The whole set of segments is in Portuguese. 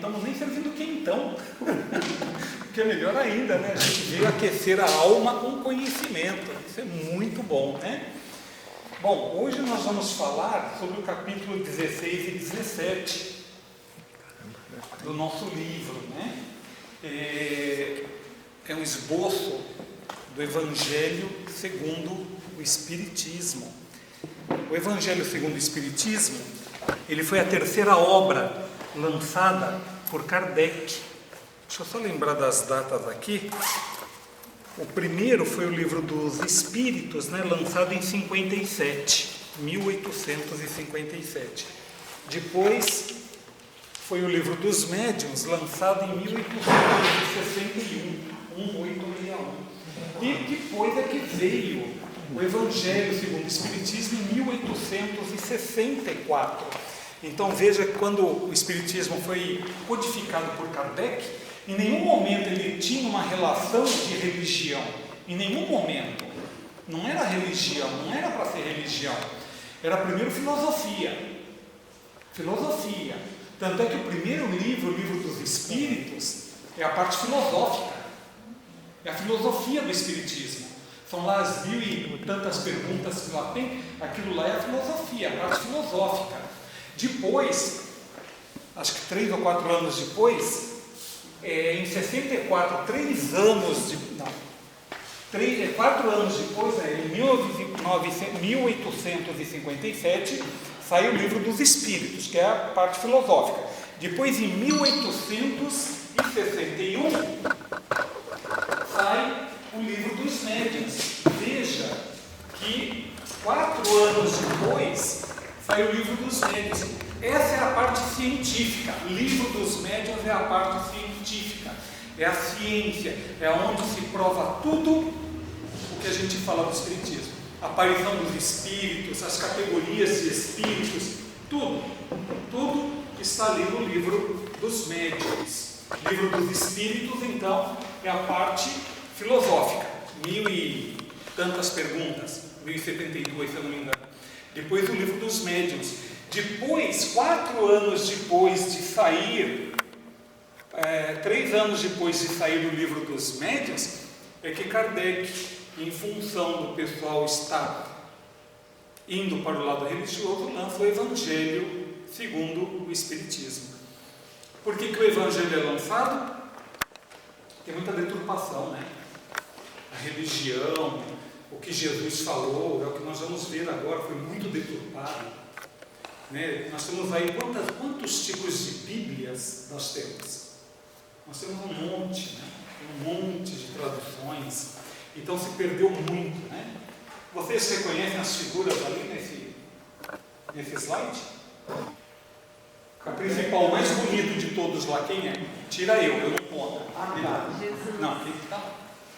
estamos nem servindo quentão, que é melhor ainda, né? A gente veio aquecer a alma com conhecimento, isso é muito bom, né? Bom, hoje nós vamos falar sobre o capítulo 16 e 17 do nosso livro, né? É um esboço do Evangelho segundo o Espiritismo. O Evangelho segundo o Espiritismo, ele foi a terceira obra lançada por Kardec. Deixa eu só lembrar das datas aqui. O primeiro foi o Livro dos Espíritos, né, lançado em 1857. Depois foi o Livro dos Médiuns, lançado em 1861. E depois é que veio o Evangelho segundo o Espiritismo em 1864. Então veja que quando o Espiritismo foi codificado por Kardec, em nenhum momento ele tinha uma relação de religião, em nenhum momento. Não era religião, não era para ser religião, era primeiro filosofia. Tanto é que o primeiro livro, o Livro dos Espíritos, é a parte filosófica, é a filosofia do Espiritismo. São lá as 1000 e tantas perguntas que lá tem, aquilo lá é a filosofia, a parte filosófica. Depois, acho que 3 ou 4 anos depois, em 64, 4 anos depois, em 1857, sai o Livro dos Espíritos, que é a parte filosófica. Depois, em 1861, sai o Livro dos Médiuns. Veja que 4 anos depois sai o Livro dos Médiuns. Essa é a parte científica. Livro dos Médiuns é a parte científica, é a ciência, é onde se prova tudo o que a gente fala do Espiritismo. A aparição dos espíritos, as categorias de espíritos, tudo está ali no Livro dos Médiuns. Livro dos Espíritos, então, é a parte filosófica, 1000 e tantas perguntas, 1072, se eu não me engano. Depois o Livro dos Médiuns. Depois, 4 anos depois de sair, 3 anos depois de sair o Livro dos Médiuns, é que Kardec, em função do pessoal estar indo para o lado religioso, lança o Evangelho segundo o Espiritismo. Por que o Evangelho é lançado? Tem muita deturpação, né? A religião, o que Jesus falou, é o que nós vamos ver agora, foi muito deturpado, né? Nós temos aí quantos tipos de Bíblias nós temos? Nós temos um monte, né? Um monte de traduções, então se perdeu muito, né? Vocês reconhecem as figuras ali nesse slide? O principal, mais bonito de todos lá, quem é? Tira eu não conto. Jesus. Não,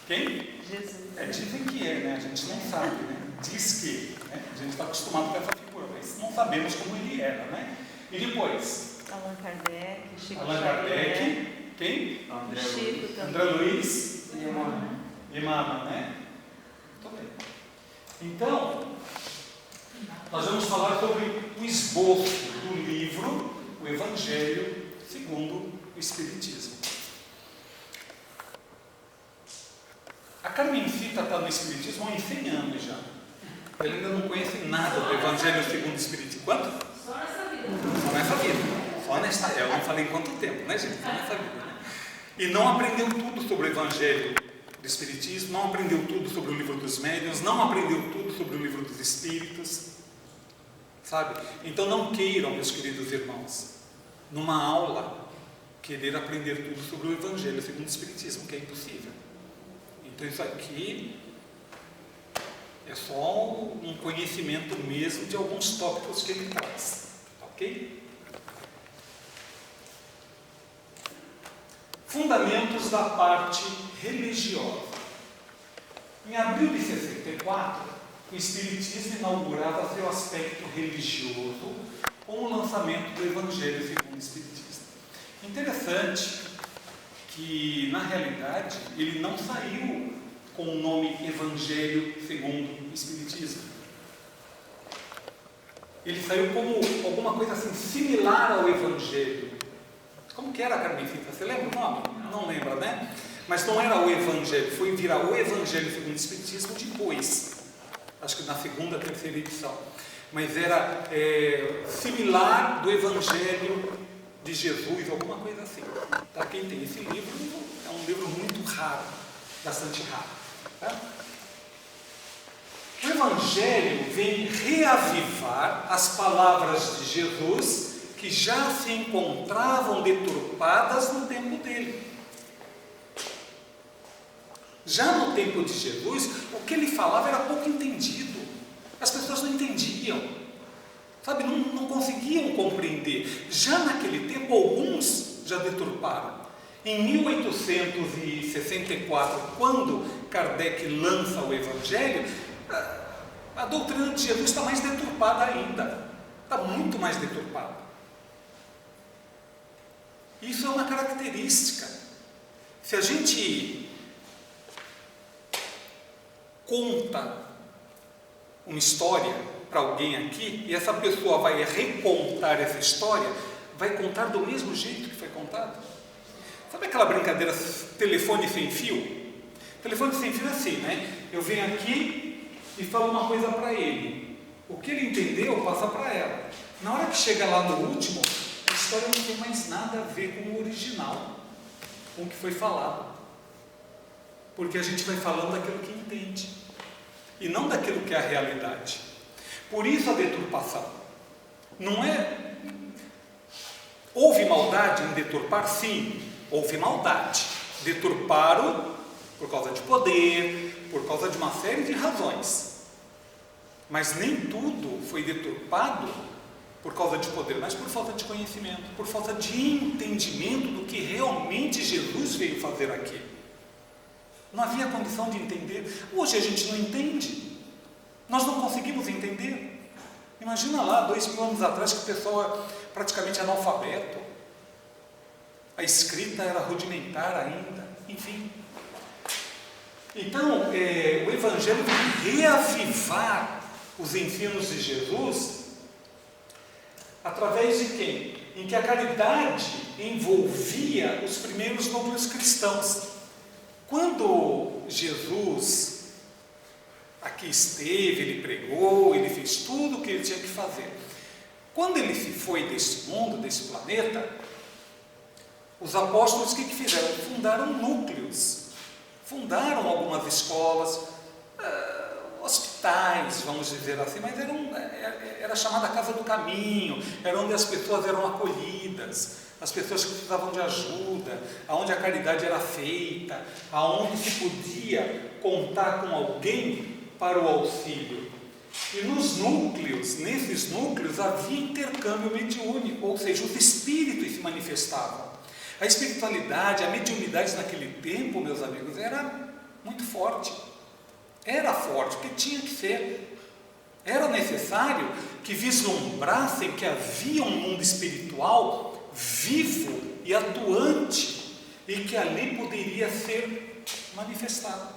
quem? Jesus. Dizem que é, né? A gente não sabe, né? Diz que, né? A gente está acostumado com essa figura, mas não sabemos como ele era, né? E depois? Allan Kardec, Chico Allan Xavier. Kardec, quem? Chico também. André Luiz e Emmanuel, né? Muito bem. Então, nós vamos falar sobre o esboço do livro, o Evangelho segundo o Espiritismo. A Carmencita está no Espiritismo há 100 anos já. Ela ainda não conhece nada do Evangelho segundo o Espiritismo. Quanto? Só nessa vida. Só nessa vida. Só nesta. Eu não falei em quanto tempo, né, gente? Só nessa vida, né? E não aprendeu tudo sobre o Evangelho do Espiritismo, não aprendeu tudo sobre o Livro dos Médiuns, não aprendeu tudo sobre o Livro dos Espíritos, sabe? Então não queiram, meus queridos irmãos, numa aula, querer aprender tudo sobre o Evangelho segundo o Espiritismo, que é impossível. Então isso aqui é só um conhecimento mesmo de alguns tópicos que ele traz, ok? Fundamentos da parte religiosa. Em abril de 64, o Espiritismo inaugurava seu aspecto religioso com o lançamento do Evangelho segundo o Espiritismo. Interessante que, na realidade, ele não saiu com o nome Evangelho segundo o Espiritismo. Ele saiu como alguma coisa assim, similar ao Evangelho. Como que era, Carmencita? Você lembra o nome? Não lembra, né? Mas não era o Evangelho, foi virar o Evangelho segundo o Espiritismo depois, acho que na segunda, terceira edição. Mas era similar do Evangelho de Jesus, alguma coisa assim. Tá? Quem tem esse livro, é um livro muito raro, bastante raro. Tá? O Evangelho vem reavivar as palavras de Jesus que já se encontravam deturpadas no tempo dele. Já no tempo de Jesus, o que ele falava era pouco entendido. As pessoas não entendiam, sabe, não conseguiam compreender. Já naquele tempo, alguns já deturparam. Em 1864, quando Kardec lança o Evangelho, a doutrina de Jesus está mais deturpada ainda. Está muito mais deturpada. Isso é uma característica. Se a gente conta uma história para alguém aqui, e essa pessoa vai recontar essa história, vai contar do mesmo jeito que foi contado. Sabe aquela brincadeira telefone sem fio? Telefone sem fio é assim, né? Eu venho aqui e falo uma coisa para ele. O que ele entendeu, passa para ela. Na hora que chega lá no último, a história não tem mais nada a ver com o original, com o que foi falado. Porque a gente vai falando daquilo que entende, e não daquilo que é a realidade. Por isso a deturpação. Não é... Houve maldade em deturpar? Sim, houve maldade. Deturparam por causa de poder, por causa de uma série de razões. Mas nem tudo foi deturpado por causa de poder, mas por falta de conhecimento, por falta de entendimento do que realmente Jesus veio fazer aqui. Não havia condição de entender. Hoje a gente não entende. Nós não conseguimos entender. Imagina lá, 2000 anos atrás, que o pessoal era praticamente analfabeto. A escrita era rudimentar ainda. Enfim. Então, o Evangelho vem reavivar os ensinos de Jesus através de quem? Em que a caridade envolvia os primeiros núcleos cristãos. Quando Jesus aqui esteve, ele pregou, ele fez tudo o que ele tinha que fazer. Quando ele se foi deste mundo, deste planeta, os apóstolos o que fizeram? Fundaram núcleos, fundaram algumas escolas, hospitais, vamos dizer assim, mas era chamada Casa do Caminho, era onde as pessoas eram acolhidas, as pessoas que precisavam de ajuda, aonde a caridade era feita, aonde se podia contar com alguém para o auxílio. E nesses núcleos havia intercâmbio mediúnico, ou seja, os espíritos se manifestavam. A espiritualidade, a mediunidade naquele tempo, meus amigos, era muito forte. Era forte, porque tinha que ser. Era necessário que vislumbrassem que havia um mundo espiritual vivo e atuante, e que ali poderia ser manifestado.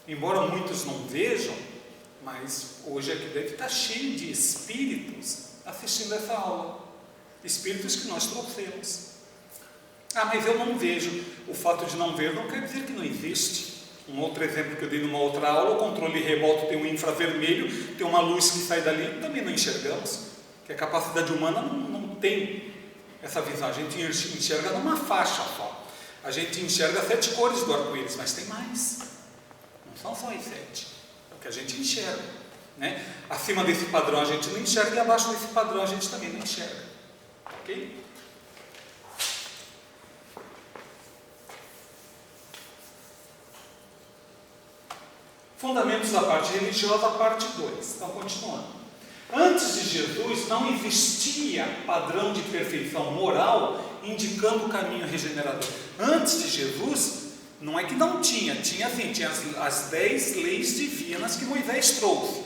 Embora muitos não vejam, mas hoje aqui deve estar cheio de espíritos assistindo essa aula, espíritos que nós trouxemos. Mas eu não vejo. O fato de não ver não quer dizer que não existe. Um outro exemplo que eu dei numa outra aula: o controle remoto tem um infravermelho, tem uma luz que sai dali, também não enxergamos, que a capacidade humana não tem essa visão. A gente enxerga numa faixa só. A gente enxerga 7 cores do arco-íris, mas tem mais. Não são só as 7. É o que a gente enxerga, né? Acima desse padrão a gente não enxerga, e abaixo desse padrão a gente também não enxerga. Ok? Fundamentos da parte religiosa, parte 2. Então, continuando. Antes de Jesus não existia padrão de perfeição moral indicando o caminho regenerador. Antes de Jesus, não é que não tinha, tinha sim, tinha as 10 leis divinas que Moisés trouxe.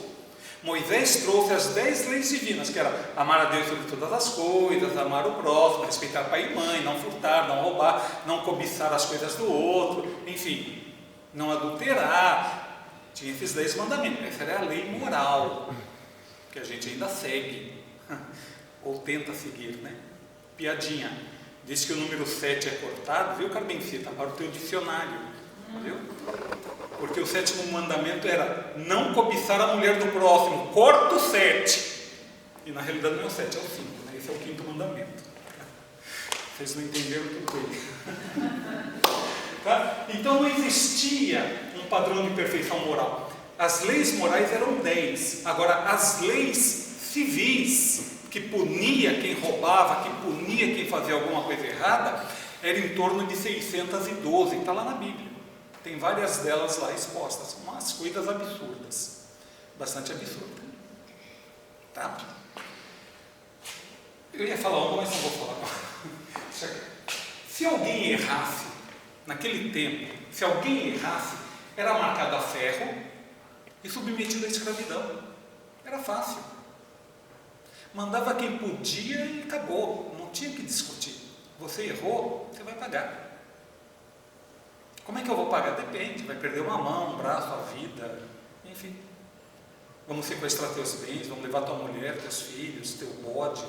Moisés trouxe as 10 leis divinas, que era amar a Deus sobre todas as coisas, amar o próximo, respeitar pai e mãe, não furtar, não roubar, não cobiçar as coisas do outro, enfim, não adulterar. Tinha esses 10 mandamentos. Essa era a lei moral, que a gente ainda segue, ou tenta seguir, né? Piadinha. Diz que o número 7 é cortado, viu, Carmencita? Para o teu dicionário, viu? Porque o 7º mandamento era não cobiçar a mulher do próximo. Corta o 7. E na realidade não é o 7, é o 5, né? Esse é o 5º mandamento. Vocês não entenderam tudo bem. Tá? Então não existia um padrão de perfeição moral. As leis morais eram 10. Agora, as leis civis, que punia quem roubava, que punia quem fazia alguma coisa errada, era em torno de 612. Está lá na Bíblia. Tem várias delas lá expostas. Umas coisas absurdas. Bastante absurdas. Tá? Eu ia falar uma, mas não vou falar. Se alguém errasse, naquele tempo, se alguém errasse, era marcado a ferro e submetido à escravidão. Era fácil. Mandava quem podia e acabou. Não tinha que discutir. Você errou, você vai pagar. Como é que eu vou pagar? Depende. Vai perder uma mão, um braço, a vida, enfim. Vamos sequestrar teus bens, vamos levar tua mulher, teus filhos, teu bode,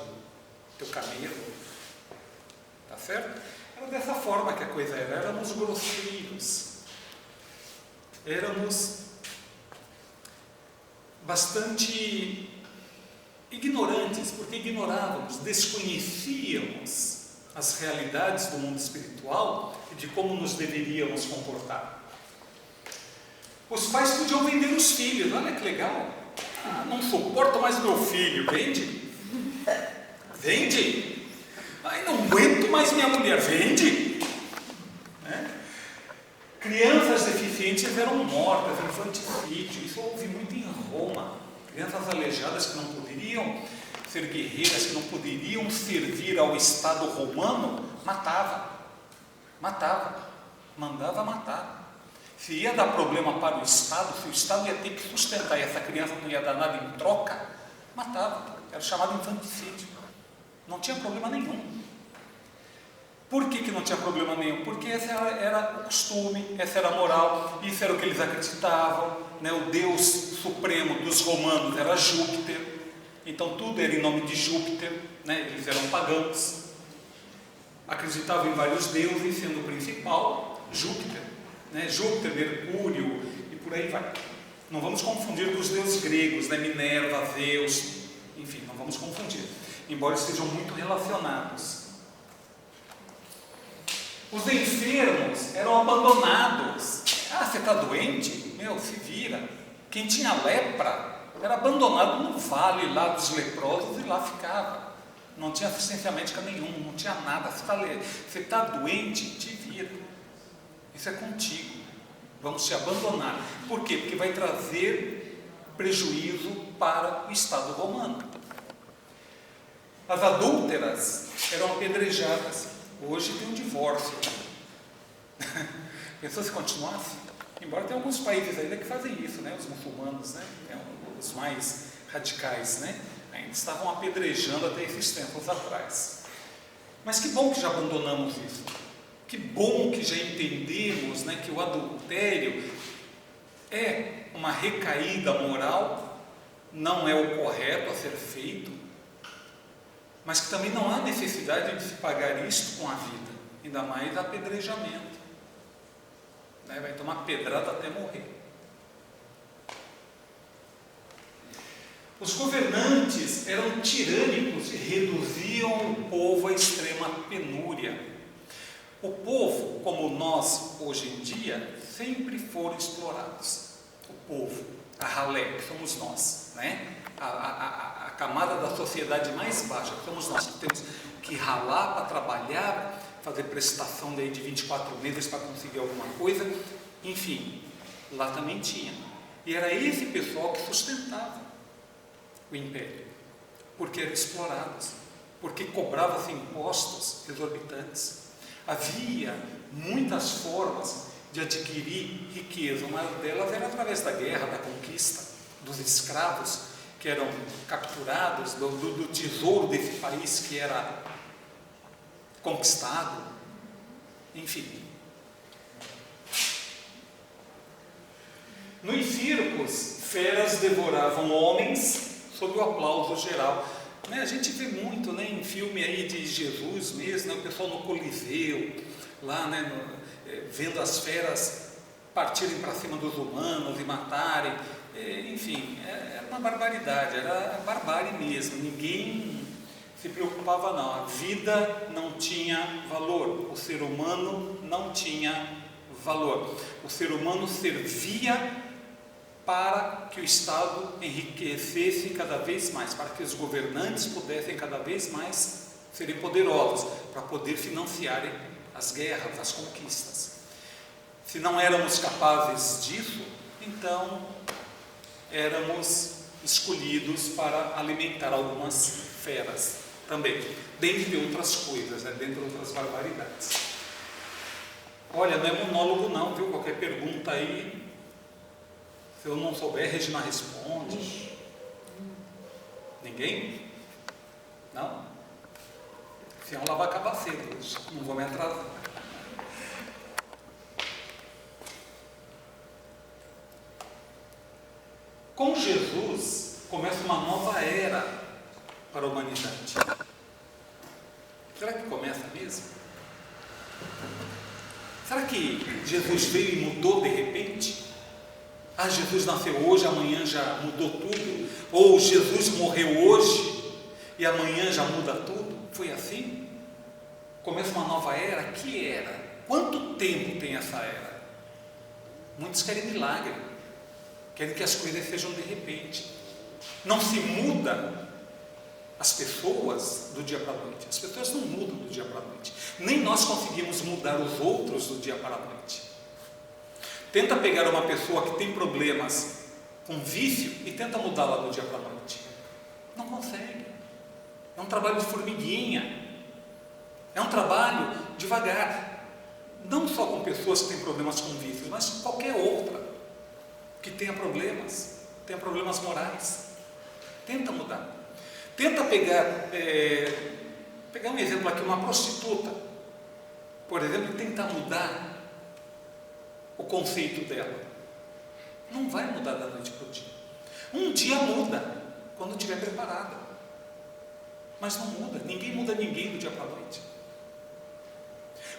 teu camelo. Tá certo? Era dessa forma que a coisa era. Éramos grosseiros. Éramos bastante ignorantes, porque ignorávamos, desconhecíamos as realidades do mundo espiritual e de como nos deveríamos comportar. Os pais podiam vender os filhos. Olha que legal. Não suporto mais meu filho. Vende. Vende. Ai, não aguento mais minha mulher. Vende. Crianças deficientes eram mortas, infanticídio. Isso houve muito em Roma. Crianças aleijadas que não poderiam ser guerreiras, que não poderiam servir ao Estado romano, matava, mandava matar. Se ia dar problema para o Estado, se o Estado ia ter que sustentar e essa criança não ia dar nada em troca, matava. Era chamado infanticídio. Não tinha problema nenhum. Por que não tinha problema nenhum? Porque esse era o costume, essa era a moral, isso era o que eles acreditavam, né? O Deus supremo dos romanos era Júpiter, então tudo era em nome de Júpiter, né? Eles eram pagãos, acreditavam em vários deuses, sendo o principal Júpiter, né? Júpiter, Mercúrio e por aí vai. Não vamos confundir com os deuses gregos, né? Minerva, Zeus, enfim, não vamos confundir, embora estejam muito relacionados. Os enfermos eram abandonados. Você está doente? Meu, se vira. Quem tinha lepra era abandonado no vale lá dos leprosos e lá ficava. Não tinha assistência médica nenhuma, não tinha nada. Você está doente? Te vira. Isso é contigo. Vamos te abandonar. Por quê? Porque vai trazer prejuízo para o Estado romano. As adúlteras eram apedrejadas. Hoje tem um divórcio. Pensou se continuasse? Embora tenha alguns países ainda que fazem isso, né? Os muçulmanos, né? Os mais radicais, né? Ainda estavam apedrejando até esses tempos atrás. Mas que bom que já abandonamos isso. Que bom que já entendemos, né, que o adultério é uma recaída moral, não é o correto a ser feito, mas que também não há necessidade de se pagar isto com a vida, ainda mais apedrejamento, né? Vai tomar pedrada até morrer. Os governantes eram tirânicos e reduziam o povo à extrema penúria. O povo, como nós hoje em dia, sempre foram explorados. O povo, a ralé, que somos nós, né? A camada da sociedade mais baixa, que somos nós, que temos que ralar para trabalhar, fazer prestação daí de 24 meses para conseguir alguma coisa, enfim, lá também tinha. E era esse pessoal que sustentava o império, porque eram explorados, porque cobrava-se impostos exorbitantes. Havia muitas formas de adquirir riqueza, uma delas era através da guerra, da conquista, dos escravos que eram capturados, do tesouro desse país que era conquistado, enfim. Nos circos, feras devoravam homens sob o aplauso geral. né? A gente vê muito, né, em filme aí de Jesus mesmo, né, o pessoal no Coliseu, lá, né, vendo as feras partirem para cima dos humanos e matarem, enfim, era uma barbaridade, era barbárie mesmo, ninguém se preocupava não, a vida não tinha valor, o ser humano não tinha valor, o ser humano servia para que o Estado enriquecesse cada vez mais, para que os governantes pudessem cada vez mais serem poderosos, para poder financiarem as guerras, as conquistas. Se não éramos capazes disso, então éramos escolhidos para alimentar algumas feras também, dentre outras coisas, né? Dentre outras barbaridades. Olha, não é monólogo não, viu? Qualquer pergunta aí, se eu não souber, Regina responde. Ninguém? Não? Se ela vai acabar cedo hoje, não vou me atrasar. Com Jesus começa uma nova era para a humanidade. Será que começa mesmo? Será que Jesus veio e mudou de repente? Ah, Jesus nasceu hoje, amanhã já mudou tudo? Ou Jesus morreu hoje e amanhã já muda tudo? Foi assim? Começa uma nova era? Que era? Quanto tempo tem essa era? Muitos querem milagre, querem que as coisas sejam de repente. Não se muda as pessoas do dia para a noite. As pessoas não mudam do dia para a noite. Nem nós conseguimos mudar os outros do dia para a noite. Tenta pegar uma pessoa que tem problemas com vício e tenta mudá-la do dia para a noite. Não consegue. É um trabalho de formiguinha. É um trabalho devagar. Não só com pessoas que têm problemas com vícios, mas com qualquer outra que tenha problemas morais. Tenta mudar. Tenta pegar um exemplo aqui, uma prostituta, por exemplo, e tentar mudar o conceito dela. Não vai mudar da noite para o dia. Um dia muda, quando estiver preparada. Mas não muda, ninguém muda ninguém do dia para a noite.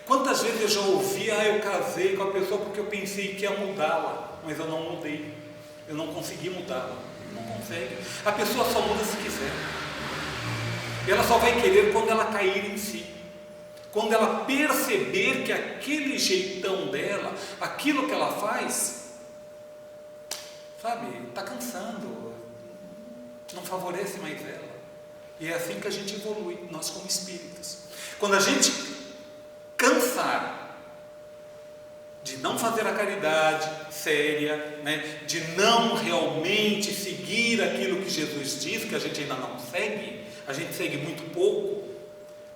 Quantas vezes eu já ouvi, eu casei com a pessoa porque eu pensei que ia mudá-la, mas eu não mudei, eu não consegui mudá-la. Não consegue. A pessoa só muda se quiser. Ela só vai querer quando ela cair em si. Quando ela perceber que aquele jeitão dela, aquilo que ela faz, sabe, está cansando, não favorece mais ela. E é assim que a gente evolui, nós como espíritos. Quando a gente cansar de não fazer a caridade séria, né, de não realmente seguir aquilo que Jesus diz, que a gente ainda não segue, a gente segue muito pouco,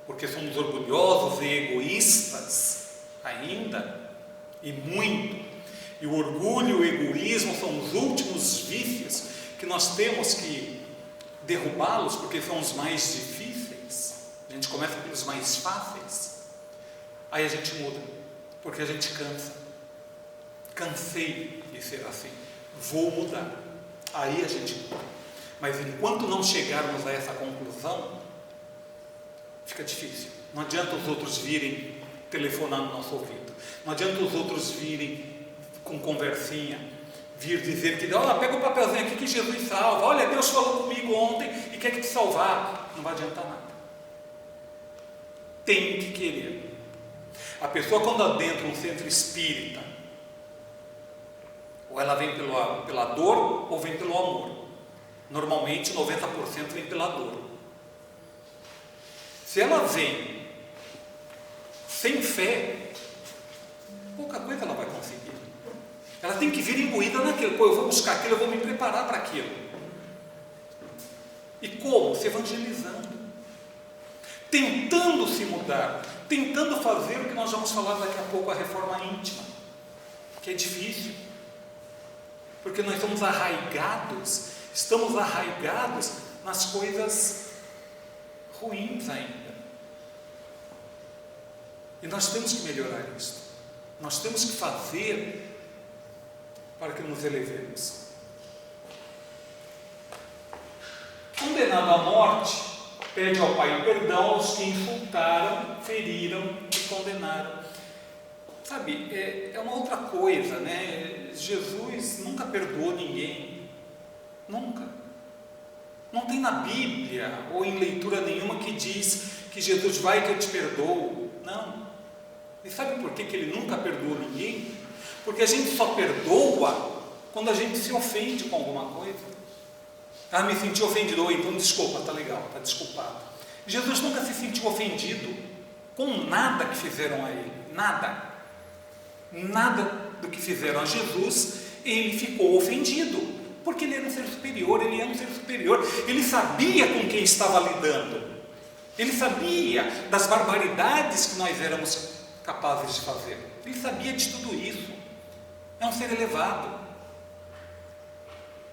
porque somos orgulhosos e egoístas ainda, e muito. E o orgulho e o egoísmo são os últimos vícios que nós temos que derrubá-los, porque são os mais difíceis. A gente começa pelos mais fáceis. Aí a gente muda, porque a gente cansa. Cansei de ser assim, vou mudar. Aí a gente muda. Mas enquanto não chegarmos a essa conclusão, fica difícil. Não adianta os outros virem telefonar no nosso ouvido. Não adianta os outros virem com conversinha, vir dizer que, pega o papelzinho aqui que Jesus salva. Olha, Deus falou comigo ontem e quer que te salvar. Não vai adiantar nada. Tem que querer. A pessoa, quando adentra um centro espírita, ou ela vem pela dor ou vem pelo amor. Normalmente 90% vem pela dor. Se ela vem sem fé, pouca coisa ela vai conseguir. Ela tem que vir imbuída naquilo. Eu vou buscar aquilo, eu vou me preparar para aquilo. E como? Se evangelizando, tentando se mudar, tentando fazer o que nós vamos falar daqui a pouco, a reforma íntima, que é difícil, porque nós estamos arraigados nas coisas ruins ainda. E nós temos que melhorar isso. Nós temos que fazer para que nos elevemos. Condenado à morte, pede ao Pai perdão aos que insultaram, feriram e condenaram. Sabe, é uma outra coisa, né? Jesus nunca perdoou ninguém, nunca. Não tem na Bíblia ou em leitura nenhuma que diz que Jesus vai que eu te perdoo. Não. E sabe por que ele nunca perdoou ninguém? Porque a gente só perdoa quando a gente se ofende com alguma coisa. Ah, me senti ofendido, ou então desculpa, tá legal, tá desculpado. Jesus nunca se sentiu ofendido com nada que fizeram a ele, nada do que fizeram a Jesus, ele ficou ofendido, porque ele era um ser superior, ele é um ser superior, ele sabia com quem estava lidando, ele sabia das barbaridades que nós éramos capazes de fazer, ele sabia de tudo isso, é um ser elevado.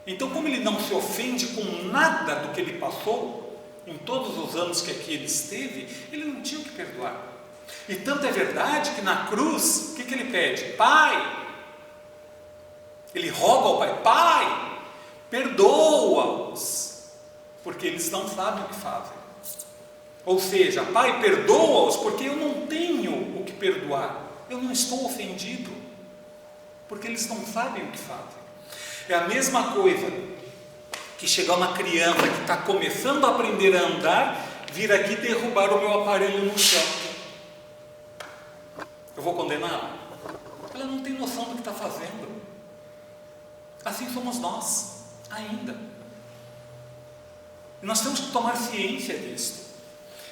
Então, como ele não se ofende com nada do que ele passou, em todos os anos que aqui ele esteve, ele não tinha o que perdoar. E tanto é verdade que na cruz, o que ele pede? Pai! Ele roga ao Pai, Pai, perdoa-os, porque eles não sabem o que fazem. Ou seja, Pai, perdoa-os, porque eu não tenho o que perdoar, eu não estou ofendido, porque eles não sabem o que fazem. É a mesma coisa que chegar uma criança que está começando a aprender a andar, vir aqui derrubar o meu aparelho no chão. Eu vou condená-la? Ela não tem noção do que está fazendo. Assim somos nós, ainda. E nós temos que tomar ciência disso.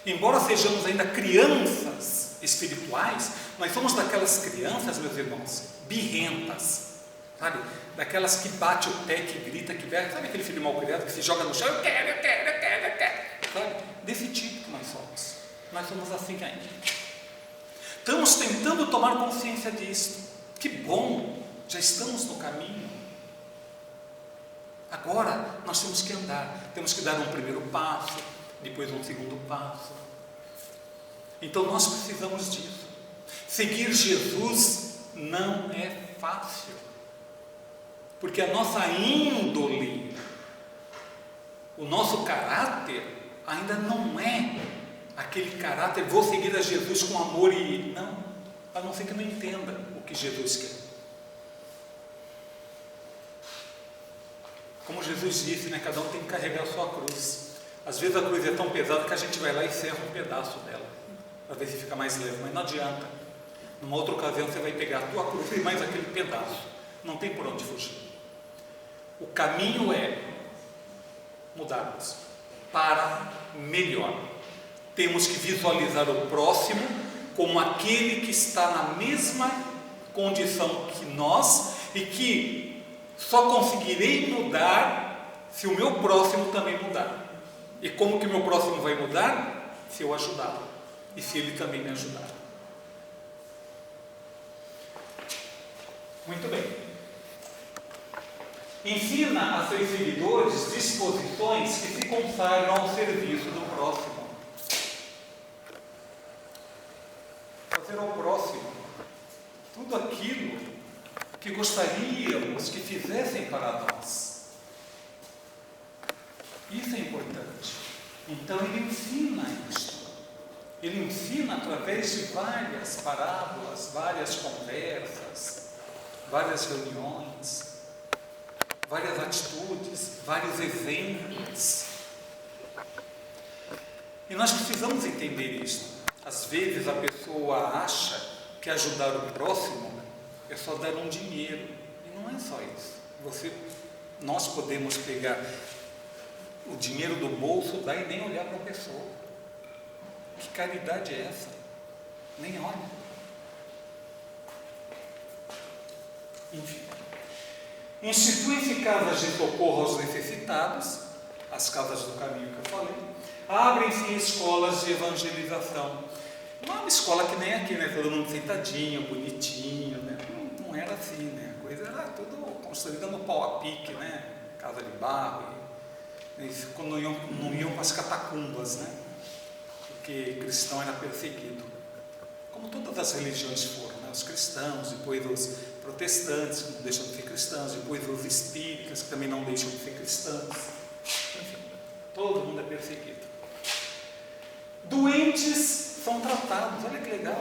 Embora sejamos ainda crianças espirituais, nós somos daquelas crianças, meus irmãos, birrentas. Sabe? Daquelas que bate o pé, que grita, que berra. Sabe aquele filho mal criado que se joga no chão? Eu quero. Sabe? Desse tipo que nós somos. Nós somos assim ainda. Estamos tentando tomar consciência disso. Que bom, já estamos no caminho. Agora nós temos que andar. Temos que dar um primeiro passo, depois um segundo passo. Então nós precisamos disso. Seguir Jesus não é fácil. Porque a nossa índole, o nosso caráter, ainda não é aquele caráter, vou seguir a Jesus com amor e... Não, a não ser que não entenda o que Jesus quer. Como Jesus disse, né, cada um tem que carregar a sua cruz. Às vezes a cruz é tão pesada que a gente vai lá e serra um pedaço dela, para ver se fica mais leve, mas não adianta. Numa outra ocasião você vai pegar a tua cruz e mais aquele pedaço. Não tem por onde fugir. O caminho é mudarmos para melhor. Temos que visualizar o próximo como aquele que está na mesma condição que nós e que só conseguirei mudar se o meu próximo também mudar. E como que o meu próximo vai mudar? Se eu ajudá-lo e se ele também me ajudar. Muito bem. Ensina a seus seguidores disposições que se consagram ao serviço do próximo. Fazer ao próximo tudo aquilo que gostaríamos que fizessem para nós. Isso é importante. Então ele ensina isto. Ele ensina através de várias parábolas, várias conversas, várias reuniões, várias atitudes, vários exemplos. E nós precisamos entender isso. Às vezes a pessoa acha que ajudar o próximo é só dar um dinheiro. E não é só isso. Nós podemos pegar o dinheiro do bolso, dar e nem olhar para a pessoa. Que caridade é essa? Nem olha. Enfim. Instituem-se casas de socorro aos necessitados, as casas do caminho que eu falei. Abrem-se escolas de evangelização. Não é uma escola que nem aqui, né? Todo mundo sentadinho, bonitinho, né? Não era assim, né? A coisa era tudo construída no pau a pique, né? Casa de barro. Eles não iam para as catacumbas, né? Porque cristão era perseguido. Como todas as religiões foram, né? Os cristãos, depois os protestantes, que não deixam de ser cristãos, depois os espíritas, que também não deixam de ser cristãos. Enfim, todo mundo é perseguido. Doentes são tratados, olha que legal.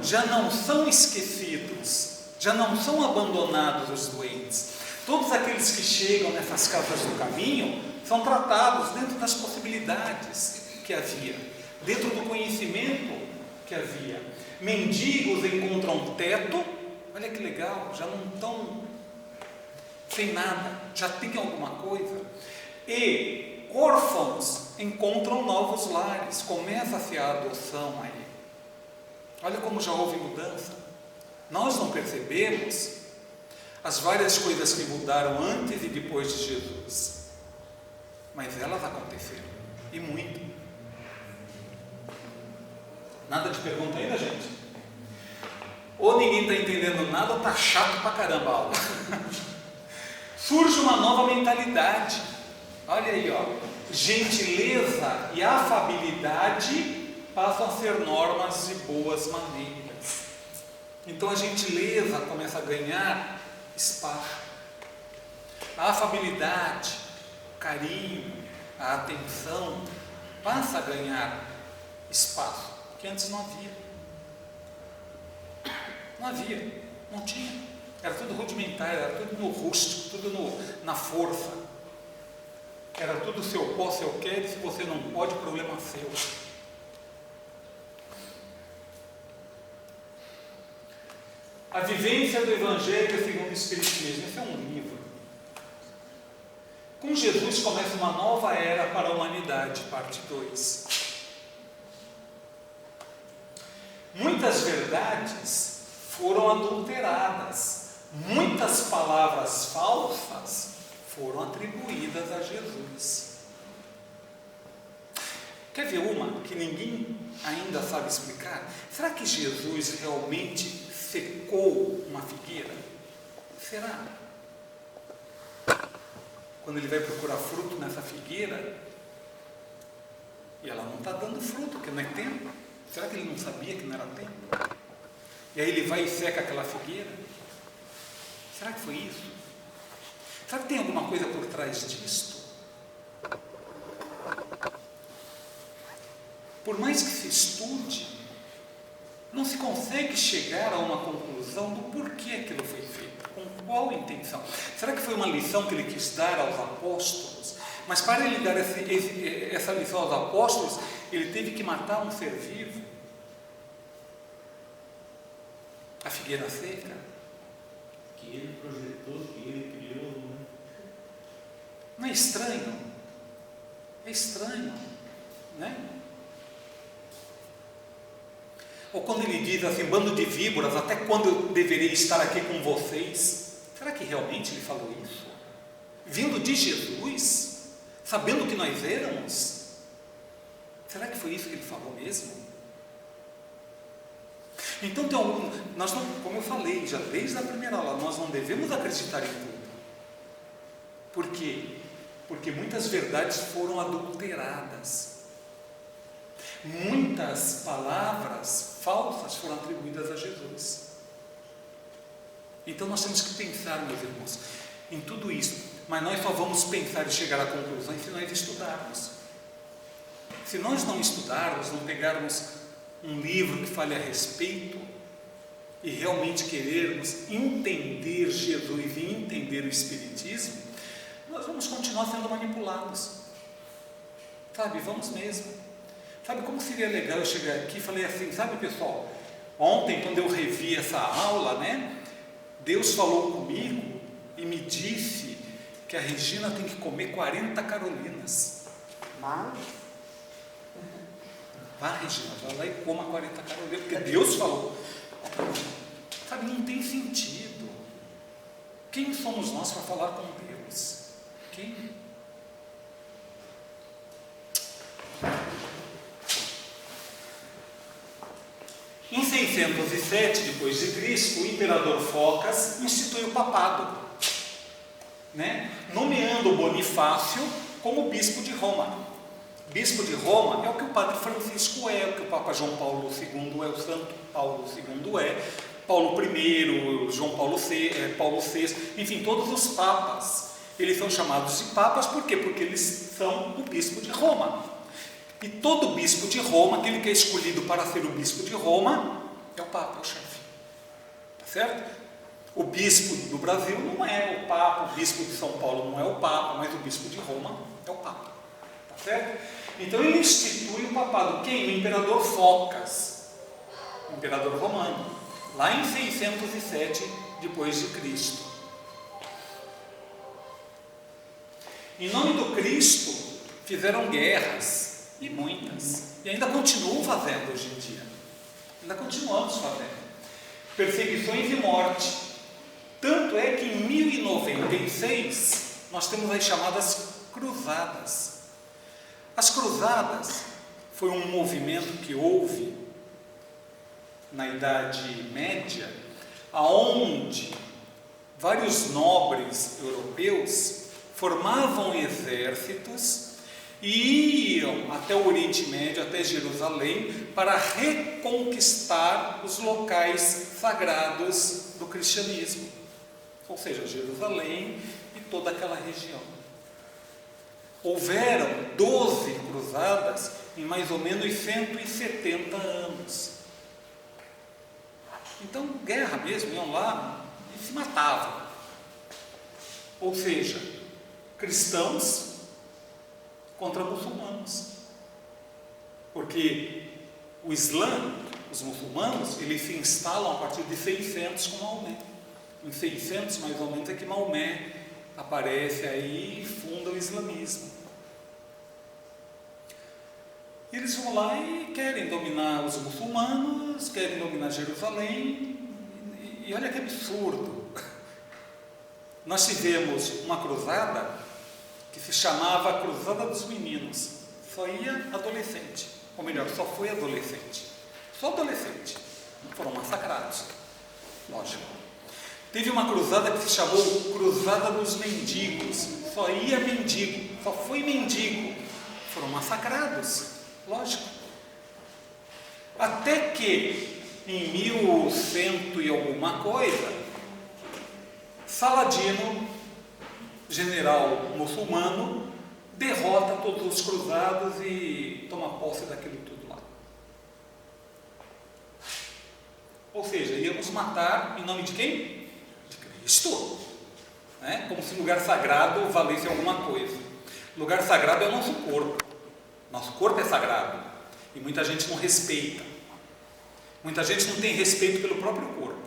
Já não são esquecidos, já não são abandonados os doentes. Todos aqueles que chegam nessas casas do caminho são tratados dentro das possibilidades que havia, dentro do conhecimento que havia. Mendigos encontram teto, olha que legal, já não estão sem nada, já tem alguma coisa. E órfãos encontram novos lares, começa-se a adoção aí. Olha como já houve mudança. Nós não percebemos as várias coisas que mudaram antes e depois de Jesus, mas elas aconteceram, e muito. Nada de pergunta ainda, gente? Ou ninguém está entendendo nada, ou está chato pra caramba a aula. Surge uma nova mentalidade. Olha aí, ó. Gentileza e afabilidade passam a ser normas de boas maneiras. Então a gentileza começa a ganhar espaço. A afabilidade, o carinho, a atenção passa a ganhar espaço, que antes não havia. Não havia, não tinha. Era tudo rudimentar, era tudo no rústico, tudo na força. Era tudo se eu posso, eu quero, e se você não pode, problema seu. A vivência do Evangelho segundo o Espiritismo. Esse é um livro. Com Jesus começa uma nova era para a humanidade, parte 2. Muitas verdades foram adulteradas, muitas palavras falsas foram atribuídas a Jesus. Quer ver uma que ninguém ainda sabe explicar? Será que Jesus realmente secou uma figueira? Será? Quando ele vai procurar fruto nessa figueira, e ela não está dando fruto, porque não é tempo. Será que ele não sabia que não era tempo? E aí ele vai e seca aquela figueira? Será que foi isso? Será que tem alguma coisa por trás disto? Por mais que se estude, não se consegue chegar a uma conclusão do porquê aquilo foi feito, com qual intenção. Será que foi uma lição que ele quis dar aos apóstolos? Mas para ele dar essa lição aos apóstolos, ele teve que matar um ser vivo. A figueira seca. Que ele projetou, que ele criou. Né? Não é estranho? É estranho, né? Ou quando ele diz assim, bando de víboras, até quando eu deveria estar aqui com vocês? Será que realmente ele falou isso? Vindo de Jesus, sabendo que nós éramos? Será que foi isso que ele falou mesmo? Então, nós não, como eu falei já desde a primeira aula, nós não devemos acreditar em tudo. Por quê? Porque muitas verdades foram adulteradas. Muitas palavras falsas foram atribuídas a Jesus. Então nós temos que pensar, meus irmãos, em tudo isso. Mas nós só vamos pensar e chegar a conclusões se nós estudarmos. Se nós não estudarmos, não pegarmos um livro que fale a respeito e realmente querermos entender Jesus e entender o Espiritismo, nós vamos continuar sendo manipulados. Sabe, vamos mesmo. Sabe como seria legal eu chegar aqui e falei assim, sabe pessoal, ontem quando eu revi essa aula, né, Deus falou comigo e me disse que a Regina tem que comer 40 carolinas. Mas Vá, Regina, vai lá e coma 40 carolinas, porque Deus falou. Sabe, não tem sentido. Quem somos nós para falar com Deus? Quem? Em 607 depois de Cristo, o imperador Focas instituiu o papado, né? Nomeando Bonifácio como bispo de Roma. Bispo de Roma é o que o Padre Francisco é, o que o Papa João Paulo II é, o Santo Paulo II é, Paulo I, João Paulo VI, Paulo VI, enfim, todos os papas, eles são chamados de papas, por quê? Porque eles são o bispo de Roma. E todo bispo de Roma, aquele que é escolhido para ser o bispo de Roma, é o Papa, é o chefe. Tá certo? O bispo do Brasil não é o Papa, o bispo de São Paulo não é o Papa, mas o bispo de Roma é o Papa. Tá certo? Então ele institui o papado. Quem? O imperador Focas, o imperador romano, lá em 607 depois de Cristo. Em nome do Cristo fizeram guerras, e muitas, e ainda continuam fazendo hoje em dia. Ainda continuamos fazendo perseguições e morte. Tanto é que em 1096 nós temos as chamadas cruzadas. As cruzadas foi um movimento que houve na Idade Média, aonde vários nobres europeus formavam exércitos e iam até o Oriente Médio, até Jerusalém, para reconquistar os locais sagrados do cristianismo, ou seja, Jerusalém e toda aquela região. Houveram 12 cruzadas em mais ou menos 170 anos. Então, guerra mesmo, iam lá e se matavam. Ou seja, cristãos contra muçulmanos. Porque o Islã, os muçulmanos, eles se instalam a partir de 600 com Maomé. Em 600, mais ou menos, é que Maomé aparece aí e funda o islamismo. E eles vão lá e querem dominar os muçulmanos, querem dominar Jerusalém, e olha que absurdo. Nós tivemos uma cruzada que se chamava Cruzada dos Meninos. Só ia adolescente, ou melhor, só foi adolescente. Só adolescente. Foram massacrados, lógico. Teve uma cruzada que se chamou Cruzada dos Mendigos. Só ia mendigo, só foi mendigo. Foram massacrados, lógico. Até que em 1100 e alguma coisa, Saladino, general muçulmano, derrota todos os cruzados e toma posse daquilo tudo lá. Ou seja, íamos matar em nome de quem? De Cristo, né? Como se lugar sagrado valesse alguma coisa. Lugar sagrado é o nosso corpo. Nosso corpo é sagrado e muita gente não respeita. Muita gente não tem respeito pelo próprio corpo.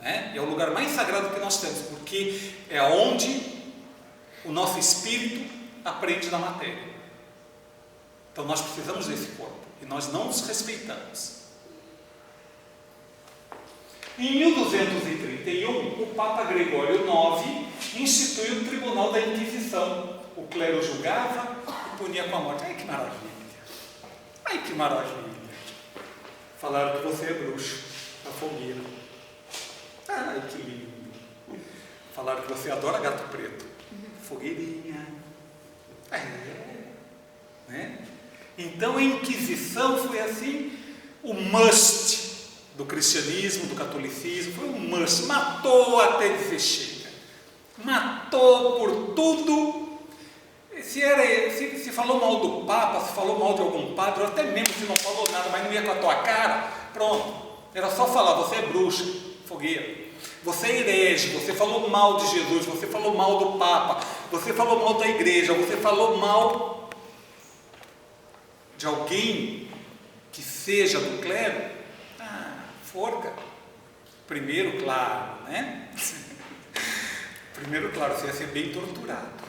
É o lugar mais sagrado que nós temos, porque é onde o nosso espírito aprende na matéria. Então nós precisamos desse corpo e nós não nos respeitamos. Em 1231, o Papa Gregório IX instituiu o Tribunal da Inquisição. O clero julgava e punia com a morte. Ai, que maravilha! Ai, que maravilha! Falaram que você é bruxo, da fogueira. Ai, que lindo! Falaram que você adora gato preto. Fogueirinha. Né? Então a Inquisição foi assim, o must do cristianismo, do catolicismo, foi um must. Matou até dizer chega. Matou por tudo. Se falou mal do Papa, se falou mal de algum padre, ou até mesmo se não falou nada, mas não ia com a tua cara, pronto. Era só falar, você é bruxa, fogueira. Você é herege, você falou mal de Jesus, você falou mal do Papa, você falou mal da igreja, você falou mal de alguém que seja do clero, forca. Primeiro, claro, né? Primeiro, claro, você ia ser bem torturado.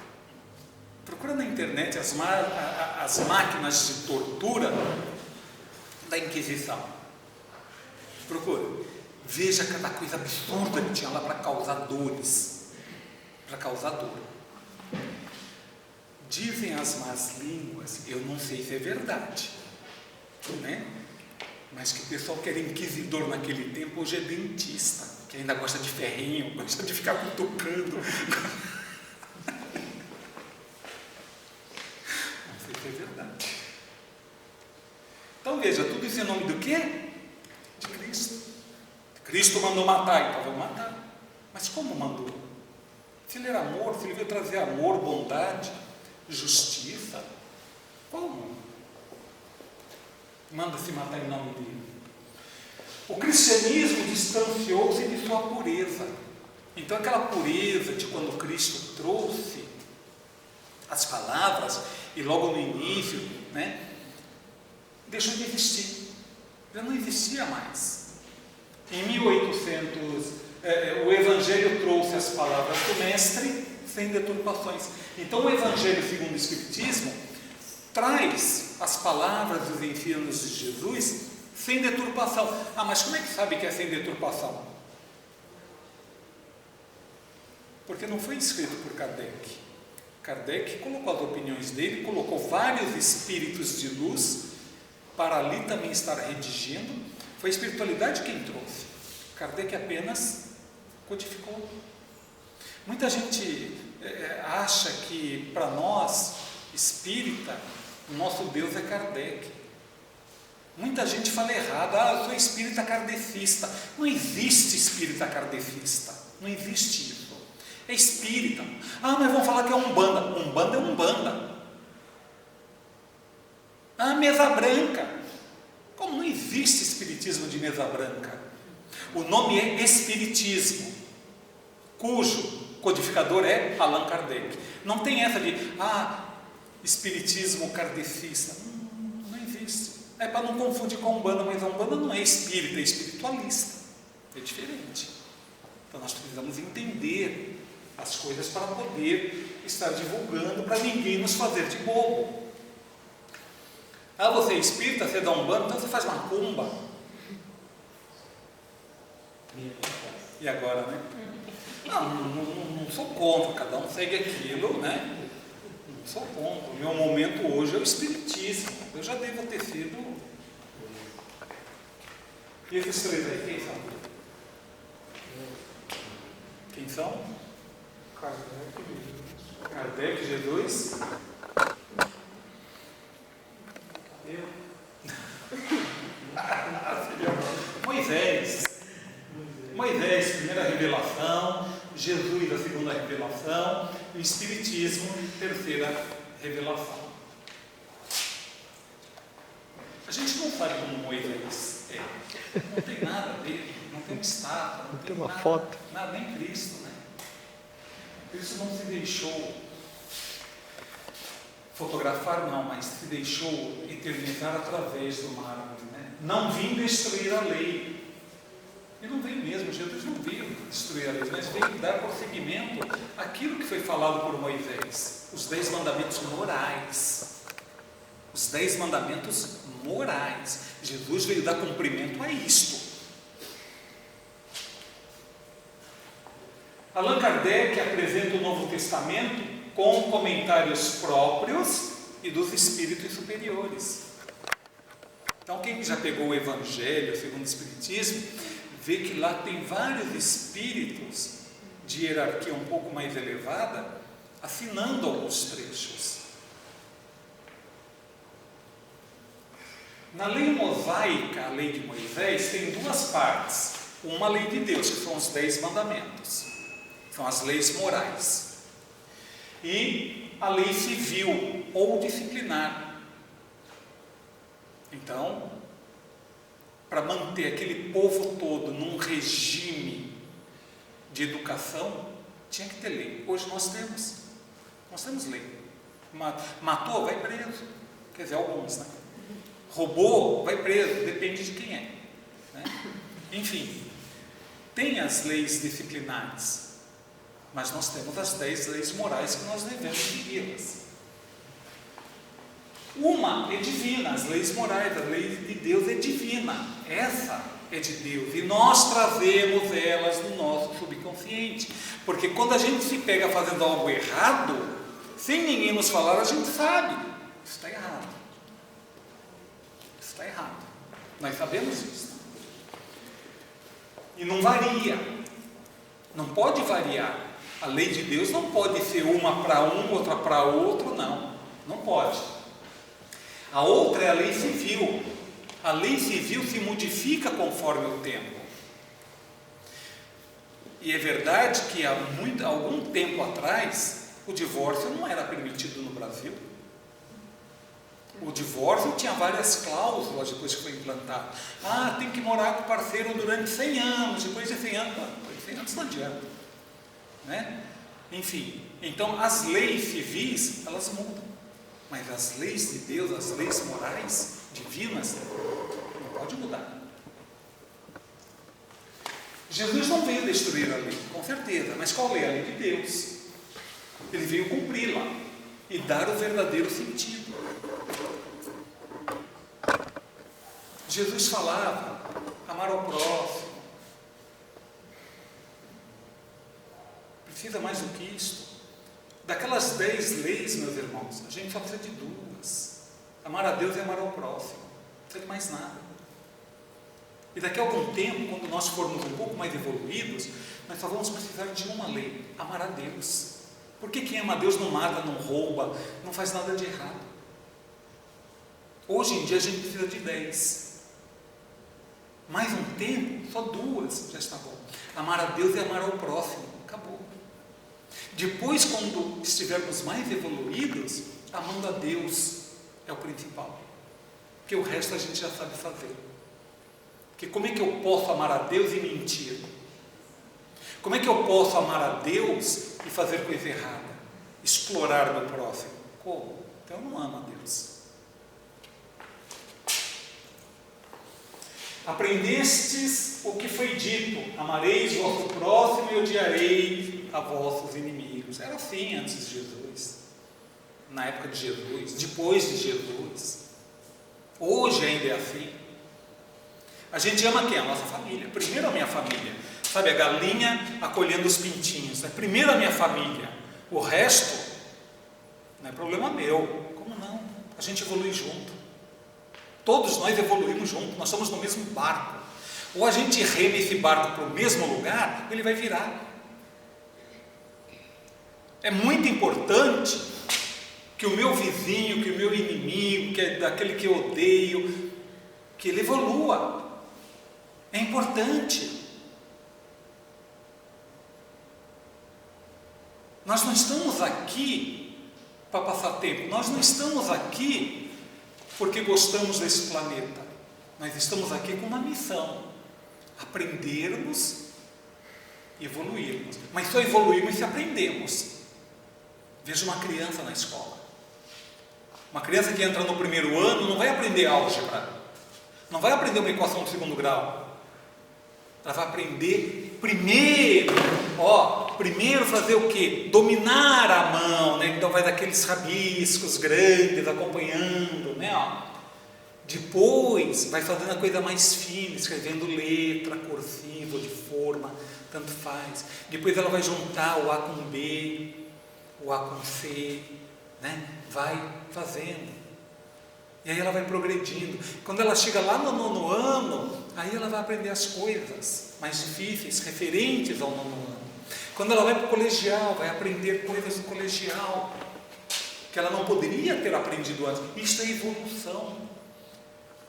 Procura na internet as máquinas de tortura da Inquisição. Procura. Veja cada coisa absurda que tinha lá para causar dores. Para causar dor. Dizem as más línguas, eu não sei se é verdade, né? Mas que o pessoal que era inquisidor naquele tempo hoje é dentista, que ainda gosta de ferrinho, gosta de ficar cutucando. É verdade. Então veja, tudo isso em nome do quê? De Cristo. Cristo mandou matar, então vamos matar. Mas como mandou? Se ele era amor, se ele veio trazer amor, bondade, justiça, Como? Manda se matar em nome dele. O cristianismo distanciou-se de sua pureza. Então aquela pureza de quando Cristo trouxe as palavras, e logo no início, né, deixou de existir. Já não existia mais. Em 1800, o Evangelho trouxe as palavras do Mestre sem deturpações. Então o Evangelho segundo o Espiritismo traz as palavras e os ensinos de Jesus sem deturpação. Ah, mas como é que sabe que é sem deturpação? Porque não foi escrito por Kardec. Kardec colocou as opiniões dele, colocou vários espíritos de luz para ali também estar redigindo. Foi a espiritualidade quem trouxe. Kardec apenas codificou. Muita gente acha que para nós, espírita, o nosso Deus é Kardec. Muita gente fala errado. Ah, eu sou espírita kardecista. Não existe espírita kardecista. Não existe isso. É espírita. Ah, mas vão falar que é Umbanda. Umbanda é Umbanda. Ah, mesa branca. Como não existe espiritismo de mesa branca? O nome é espiritismo, cujo codificador é Allan Kardec. Não tem essa de, espiritismo kardecista. Não existe. É para não confundir com a Umbanda, mas a Umbanda não é espírita, é espiritualista. É diferente. Então nós precisamos entender as coisas para poder estar divulgando, para ninguém nos fazer de bobo. Ah, você é espírita, você é da Umbanda, então você faz macumba. E agora, né? Não sou contra, cada um segue aquilo, né? Não sou contra. O meu momento hoje é o espiritismo. Eu já devo ter sido. E esses três aí, quem são? Quem são? Kardec, Jesus. Moisés, primeira revelação, Jesus, a segunda revelação, e o Espiritismo, terceira revelação. A gente não sabe como Moisés é, não tem nada dele, não tem uma estátua, não tem uma nada, foto, nada, nem Cristo, né? Cristo não se deixou fotografar, não, mas se deixou eternizar através do mármore, né? Não vim destruir a lei. E não veio mesmo, Jesus não veio destruir a lei, mas veio dar prosseguimento àquilo que foi falado por Moisés, os 10 mandamentos morais. Os 10 mandamentos morais. Jesus veio dar cumprimento a isto. Allan Kardec apresenta o Novo Testamento com comentários próprios e dos espíritos superiores. Então, quem já pegou o Evangelho segundo o Espiritismo, vê que lá tem vários espíritos de hierarquia um pouco mais elevada, assinando alguns trechos. Na lei mosaica, a lei de Moisés, tem duas partes. Uma lei de Deus, que são os 10 mandamentos, são as leis morais, e a lei civil ou disciplinar. Então, para manter aquele povo todo num regime de educação, tinha que ter lei. Hoje nós temos lei. Matou, vai preso. Quer dizer, alguns, né? Roubou, vai preso, depende de quem é, né? Enfim, tem as leis disciplinares, mas nós temos as 10 leis morais que nós devemos segui-las. Uma é divina, as leis morais, a lei de Deus é divina, essa é de Deus, e nós trazemos elas no nosso subconsciente, porque quando a gente se pega fazendo algo errado, sem ninguém nos falar, a gente sabe, isso está errado, isso está errado, nós sabemos isso, e não varia, não pode variar, a lei de Deus não pode ser uma para um, outra para outro, não pode. A outra é a lei civil. A lei civil se modifica conforme o tempo. E é verdade que há algum tempo atrás, o divórcio não era permitido no Brasil. O divórcio tinha várias cláusulas depois que foi implantado. Tem que morar com o parceiro durante 100 anos, depois de 100 anos, depois de 100 anos não adianta. Né? Enfim, então as leis civis, elas mudam. Mas as leis de Deus, as leis morais, divinas, não pode mudar. Jesus não veio destruir a lei, com certeza, mas qual é a lei de Deus? Ele veio cumpri-la e dar o verdadeiro sentido. Jesus falava, amar ao próximo. Precisa mais do que isto? Daquelas 10 leis, meus irmãos, a gente só precisa de 2. Amar a Deus e amar ao próximo. Não precisa de mais nada. E daqui a algum tempo, quando nós formos um pouco mais evoluídos, nós só vamos precisar de uma lei: amar a Deus. Porque quem ama a Deus não mata, não rouba, não faz nada de errado. Hoje em dia a gente precisa de 10. Mais um tempo, só 2 já está bom. Amar a Deus e amar ao próximo. Acabou. Depois, quando estivermos mais evoluídos, amando a Deus é o principal. Porque o resto a gente já sabe fazer. Porque como é que eu posso amar a Deus e mentir? Como é que eu posso amar a Deus e fazer coisa errada? Explorar meu próximo? Como? Então eu não amo a Deus. Aprendestes o que foi dito: amareis o vosso próximo e odiareis a vossos inimigos. Era assim antes de Jesus, na época de Jesus, depois de Jesus. Hoje ainda é assim. A gente ama quem? A nossa família. Primeiro a minha família. Sabe, a galinha acolhendo os pintinhos. Né? Primeiro a minha família. O resto não é problema meu. Como não? A gente evolui junto. Todos nós evoluímos juntos. Nós estamos no mesmo barco. Ou a gente rema esse barco para o mesmo lugar, ele vai virar. É muito importante que o meu vizinho, que o meu inimigo, que é daquele que eu odeio, que ele evolua. É importante. Nós não estamos aqui para passar tempo. Nós não estamos aqui porque gostamos desse planeta. Nós estamos aqui com uma missão: aprendermos e evoluirmos. Mas só evoluirmos se aprendemos. Veja uma criança na escola. Uma criança que entra no primeiro ano não vai aprender álgebra, não vai aprender uma equação de segundo grau. Ela vai aprender primeiro fazer o quê? Dominar a mão, né? Então vai daqueles rabiscos grandes acompanhando, né? Depois vai fazendo a coisa mais fina, escrevendo letra, cursiva, de forma, tanto faz. Depois ela vai juntar o A com B, o A com C, né? Vai fazendo. E aí ela vai progredindo. Quando ela chega lá no 9º ano, aí ela vai aprender as coisas mais difíceis, referentes ao 9º ano. Quando ela vai para o colegial, vai aprender coisas do colegial, que ela não poderia ter aprendido antes. Isso é evolução.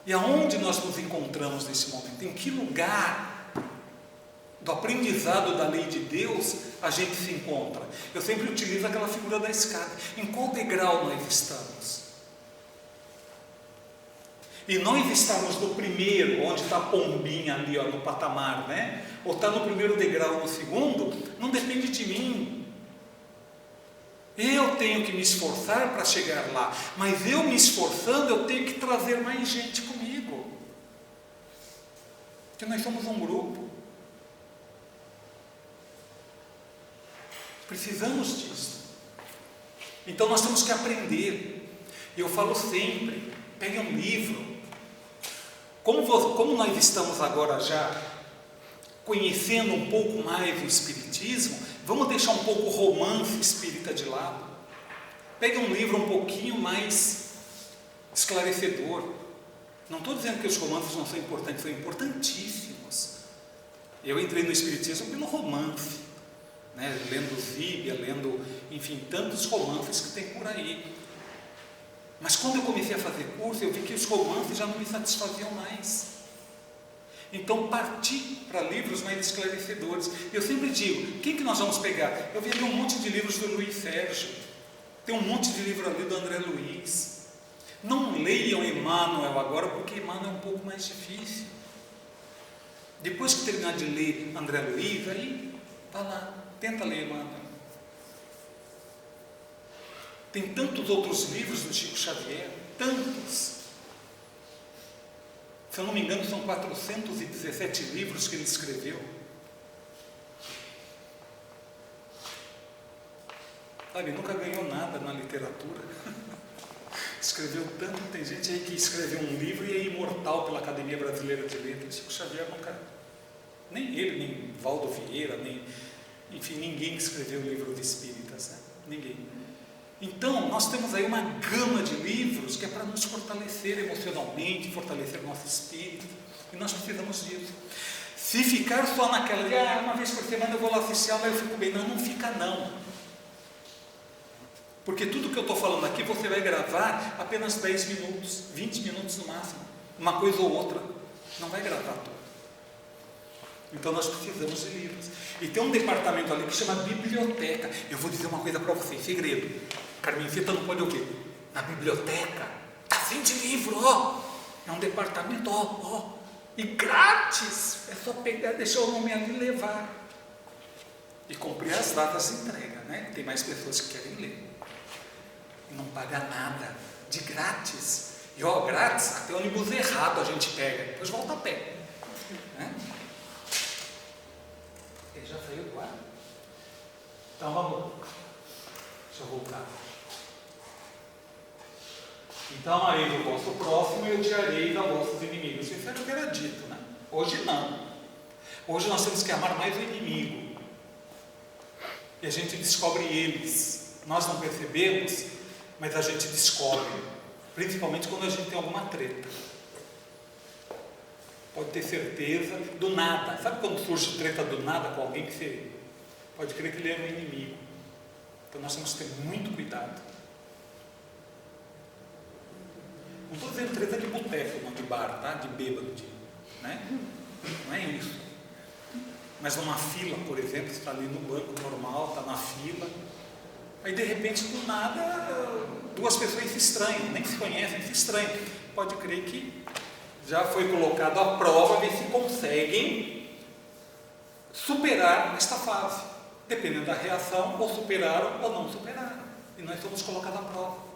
E aonde nós nos encontramos nesse momento? Em que lugar do aprendizado da lei de Deus a gente se encontra? Eu sempre utilizo aquela figura da escada. Em qual degrau nós estamos? E nós estamos no primeiro, onde está a pombinha ali, no patamar, né? Ou está no primeiro degrau, no segundo, não depende de mim. Eu tenho que me esforçar para chegar lá, mas eu me esforçando, eu tenho que trazer mais gente comigo. Porque nós somos um grupo. Precisamos disso. Então nós temos que aprender. E eu falo sempre, pegue um livro. Como nós estamos agora já conhecendo um pouco mais o Espiritismo, vamos deixar um pouco o romance espírita de lado. Pegue um livro um pouquinho mais esclarecedor. Não estou dizendo que os romances não são importantes, são importantíssimos. Eu entrei no Espiritismo pelo romance, né? Lendo Zíbia, lendo, enfim, tantos romances que tem por aí. Mas quando eu comecei a fazer curso, eu vi que os romances já não me satisfaziam mais. Então parti para livros mais esclarecedores. Eu sempre digo, quem que nós vamos pegar? Eu vi ali um monte de livros do Luiz Sérgio, tem um monte de livro ali do André Luiz. Não leiam Emmanuel agora, porque Emmanuel é um pouco mais difícil. Depois que terminar de ler André Luiz, aí vai lá, tenta ler Emmanuel. Tem tantos outros livros do Chico Xavier, tantos. Se eu não me engano, são 417 livros que ele escreveu. Sabe, nunca ganhou nada na literatura. Escreveu tanto, tem gente aí que escreveu um livro e é imortal pela Academia Brasileira de Letras. Chico Xavier nunca, nem ele, nem Valdo Vieira, enfim, ninguém escreveu livro de espíritas, né? Ninguém. Então, nós temos aí uma gama de livros que é para nos fortalecer emocionalmente, fortalecer nosso espírito, e nós precisamos disso. Se ficar só naquela de, uma vez por semana eu vou lá assistir aula, eu fico bem, não fica não. Porque tudo que eu estou falando aqui, você vai gravar apenas 10 minutos, 20 minutos no máximo, uma coisa ou outra, não vai gravar tudo. Então nós precisamos de livros. E tem um departamento ali que chama biblioteca. Eu vou dizer uma coisa para vocês, segredo. Carmencita não pode ouvir. Na biblioteca, está assim de livro, ó. É um departamento, ó. E grátis. É só pegar, deixar o nome ali e levar. E cumprir as datas de entrega, né? Tem mais pessoas que querem ler. E não paga nada, de grátis. E grátis, até ônibus errado a gente pega, depois volta a pé. Né? Ele já saiu do ar? Então vamos. Deixa eu voltar. Então amareis o vosso próximo e odiareis a vossos inimigos. Isso era o que era dito, né? Hoje não. Hoje nós temos que amar mais o inimigo. E a gente descobre eles. Nós não percebemos, mas a gente descobre. Principalmente quando a gente tem alguma treta. Pode ter certeza, do nada. Sabe quando surge treta do nada com alguém que você pode crer que ele é um inimigo? Então nós temos que ter muito cuidado. Não estou dizendo treta de boteco, não de bar, tá? De bêbado, né? Não é isso. Mas numa fila, por exemplo, você está ali no banco normal, está na fila, aí de repente, do nada, duas pessoas se estranham, nem se conhecem, se estranham. Pode crer que já foi colocado à prova, ver se conseguem superar esta fase. Dependendo da reação, ou superaram ou não superaram. E nós somos colocados à prova.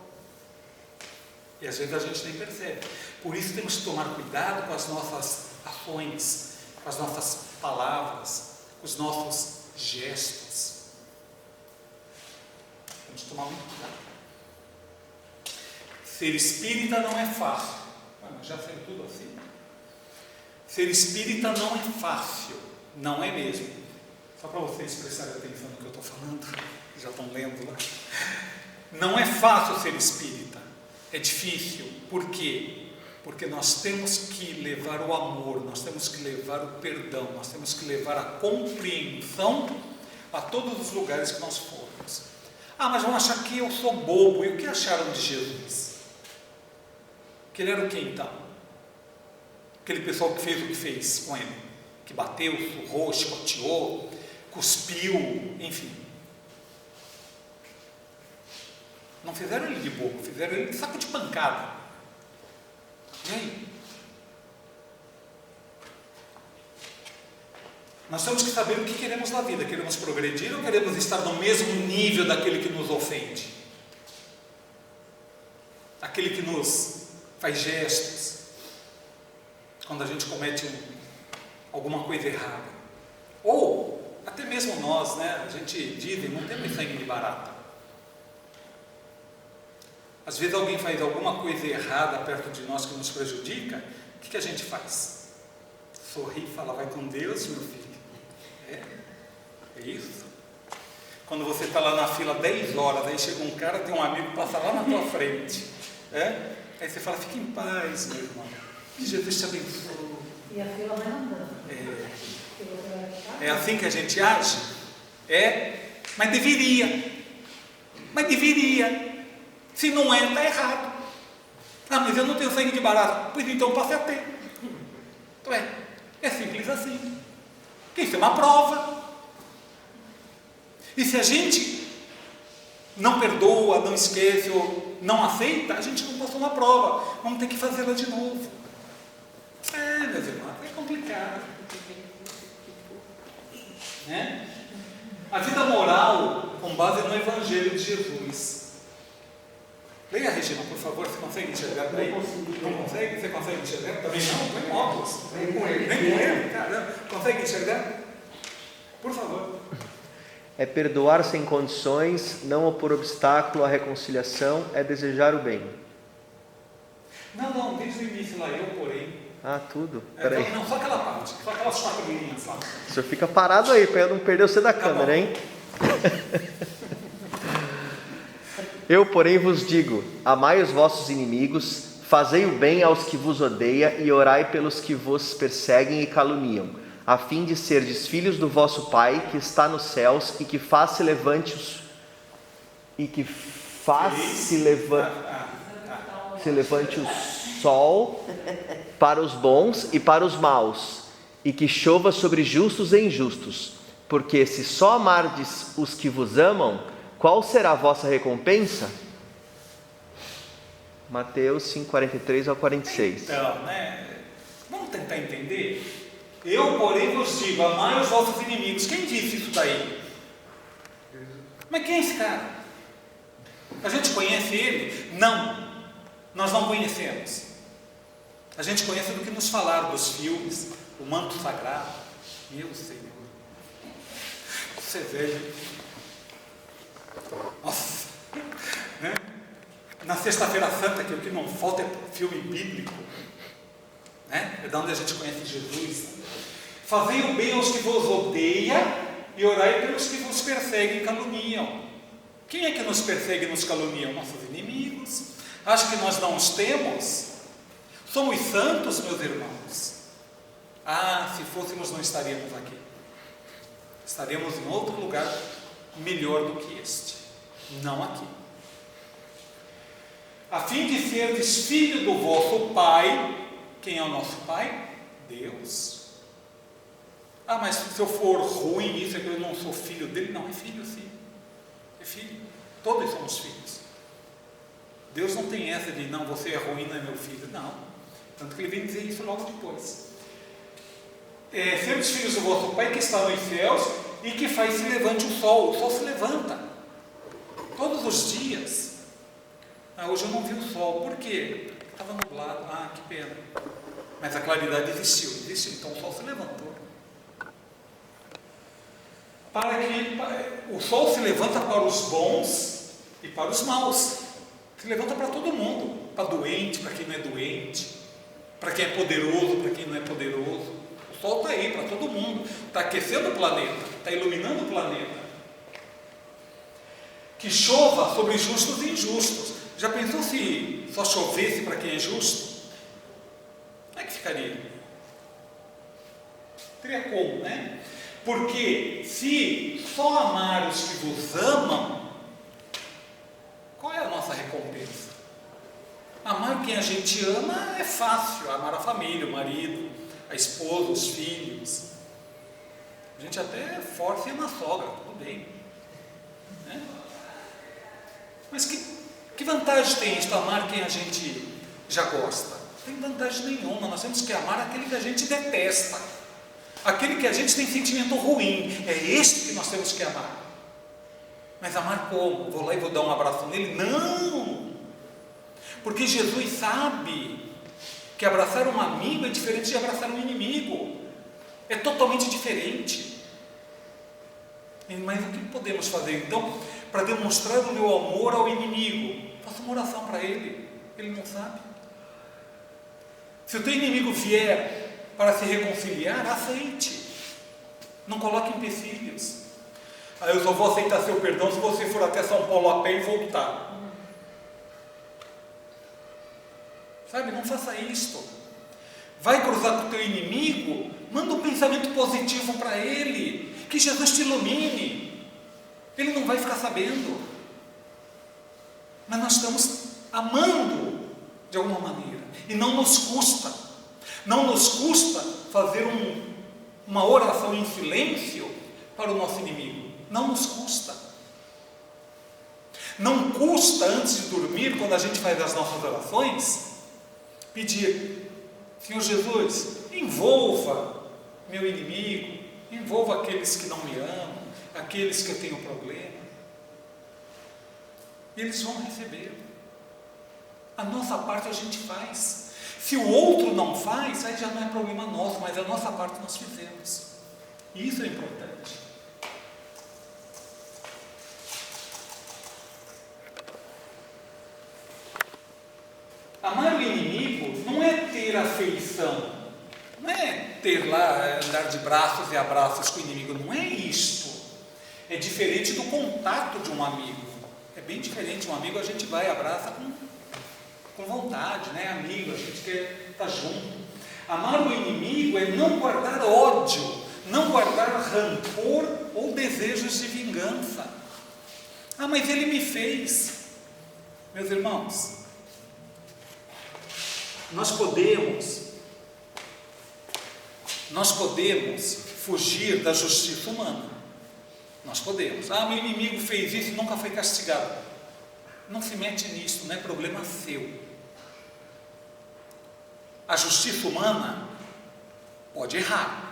E às vezes a gente nem percebe. Por isso temos que tomar cuidado com as nossas ações, com as nossas palavras, com os nossos gestos. Temos que tomar muito cuidado. Ser espírita não é fácil. Mas já sei tudo assim. Ser espírita não é fácil. Não é mesmo. Só para vocês prestarem atenção no que eu estou falando. Já estão lendo lá. Não é fácil ser espírita. É difícil. Por quê? Porque nós temos que levar o amor, nós temos que levar o perdão, nós temos que levar a compreensão a todos os lugares que nós formos. Mas vão achar que eu sou bobo. E o que acharam de Jesus? Que ele era o quê então? Aquele pessoal que fez o que fez com ele, que bateu, surrou, chicoteou, cuspiu, enfim. Não fizeram ele de bobo, fizeram ele de saco de pancada. E aí? Nós temos que saber o que queremos na vida. Queremos progredir ou queremos estar no mesmo nível daquele que nos ofende? Aquele que nos faz gestos quando a gente comete alguma coisa errada. Ou até mesmo nós, né? A gente diz, não temos sangue de barata. Às vezes alguém faz alguma coisa errada perto de nós que nos prejudica, o que a gente faz? Sorri e fala, vai com Deus, meu filho. É isso. Quando você está lá na fila 10 horas, aí chega um cara, tem um amigo que passa lá na tua frente. Aí você fala, fique em paz, meu irmão. Que Jesus te abençoe. E a fila vai andando. É assim que a gente age? Mas deveria. Se não é, está errado. Mas eu não tenho sangue de barata. Pois então passe a ter. Então é simples assim. Porque isso é uma prova. E se a gente não perdoa, não esquece ou não aceita, a gente não passou na prova, vamos ter que fazê-la de novo. Meus irmãos, é complicado. Né? A vida moral com base no Evangelho de Jesus. Leia, Regina, por favor, você consegue enxergar daí? Não consegue? Você consegue enxergar? Também não? Põe óculos. Vem com ele. Nem com ele? Caramba. Consegue enxergar? Por favor. É perdoar sem condições, não opor obstáculo à reconciliação, é desejar o bem. Não, desde o início lá, eu porém. Tudo? Peraí. Não, só aquela parte, só aquelas 4 linhas lá. O senhor fica parado aí, para eu não perder você da câmera, hein? Eu, porém, vos digo, amai os vossos inimigos, fazei o bem aos que vos odeiam e orai pelos que vos perseguem e caluniam, a fim de serdes filhos do vosso Pai, que está nos céus, e que se levante o sol para os bons e para os maus, e que chova sobre justos e injustos. Porque se só amardes os que vos amam, qual será a vossa recompensa? Mateus 5:43 ao 46. Então, vamos tentar entender? Eu, porém, vos digo, amai os vossos inimigos. Quem disse isso daí? Mas quem é esse cara? A gente conhece ele? Não, nós não conhecemos. A gente conhece do que nos falaram dos filmes, o manto sagrado. Meu Senhor, você é velho. Nossa, né? Na Sexta-feira Santa, que o que não falta é filme bíblico, né? É da onde a gente conhece Jesus. Fazei o bem aos que vos odeiam e orai pelos que vos perseguem e caluniam. Quem é que nos persegue e nos calunia? Nossos inimigos. Acha que nós não os temos? Somos santos, meus irmãos. Se fôssemos, não estaríamos aqui. Estaríamos em outro lugar melhor do que este. Não aqui. A fim de serdes filho do vosso Pai. Quem é o nosso Pai? Deus. Mas se eu for ruim nisso, é que eu não sou filho dele. Não, é filho sim. É filho. Todos somos filhos. Deus não tem essa de, não, você é ruim, não é meu filho. Não. Tanto que ele vem dizer isso logo depois. Serdes filhos do vosso Pai que está nos céus e que faz se levante o sol. O sol se levanta. Todos os dias. Hoje eu não vi o sol. Por quê? Porque estava nublado. Que pena. Mas a claridade existiu. Então o sol se levantou. Para que o sol se levanta para os bons e para os maus. Se levanta para todo mundo. Para doente, para quem não é doente. Para quem é poderoso, para quem não é poderoso. O sol está aí para todo mundo. Está aquecendo o planeta. Está iluminando o planeta. Que chova sobre justos e injustos. Já pensou se só chovesse para quem é justo? Como é que ficaria? Teria como, né? Porque se só amar os que vos amam, qual é a nossa recompensa? Amar quem a gente ama é fácil. Amar a família, o marido, a esposa, os filhos. A gente até força e ama a sogra, tudo bem, né? Mas que vantagem tem isto, amar quem a gente já gosta? Não tem vantagem nenhuma. Nós temos que amar aquele que a gente detesta, aquele que a gente tem sentimento ruim. É este que nós temos que amar. Mas amar como? Vou lá e vou dar um abraço nele? Não! Porque Jesus sabe que abraçar um amigo é diferente de abraçar um inimigo. É totalmente diferente. Mas o que podemos fazer então para demonstrar o meu amor ao inimigo? Faça uma oração para ele. Ele não sabe. Se o teu inimigo vier para se reconciliar, aceite. Não coloque empecilhos. Eu só vou aceitar seu perdão se você for até São Paulo a pé e voltar. Sabe, não faça isto. Vai cruzar com o teu inimigo, manda um pensamento positivo para ele, que Jesus te ilumine. Ele não vai ficar sabendo. Mas nós estamos amando de alguma maneira. E não nos custa. Não nos custa fazer uma oração em silêncio para o nosso inimigo. Não nos custa. Não custa, antes de dormir, quando a gente faz as nossas orações, pedir: Senhor Jesus, envolva meu inimigo, envolva aqueles que não me amam, aqueles que eu tenho problema. E eles vão receber. A nossa parte a gente faz. Se o outro não faz, aí já não é problema nosso, mas a nossa parte nós fizemos. E isso é importante. Amar o inimigo não é ter afeição, não é ter lá, andar de braços e abraços com o inimigo, não é isto. É diferente do contato de um amigo. É bem diferente. Um amigo a gente vai e abraça com vontade, né? Amigo, a gente quer estar junto. Amar o inimigo é não guardar ódio, não guardar rancor ou desejos de vingança. Ah, mas ele me fez. Meus irmãos, nós podemos fugir da justiça humana. Nós podemos. Ah, meu inimigo fez isso e nunca foi castigado. Não se mete nisso, não é problema seu. A justiça humana pode errar.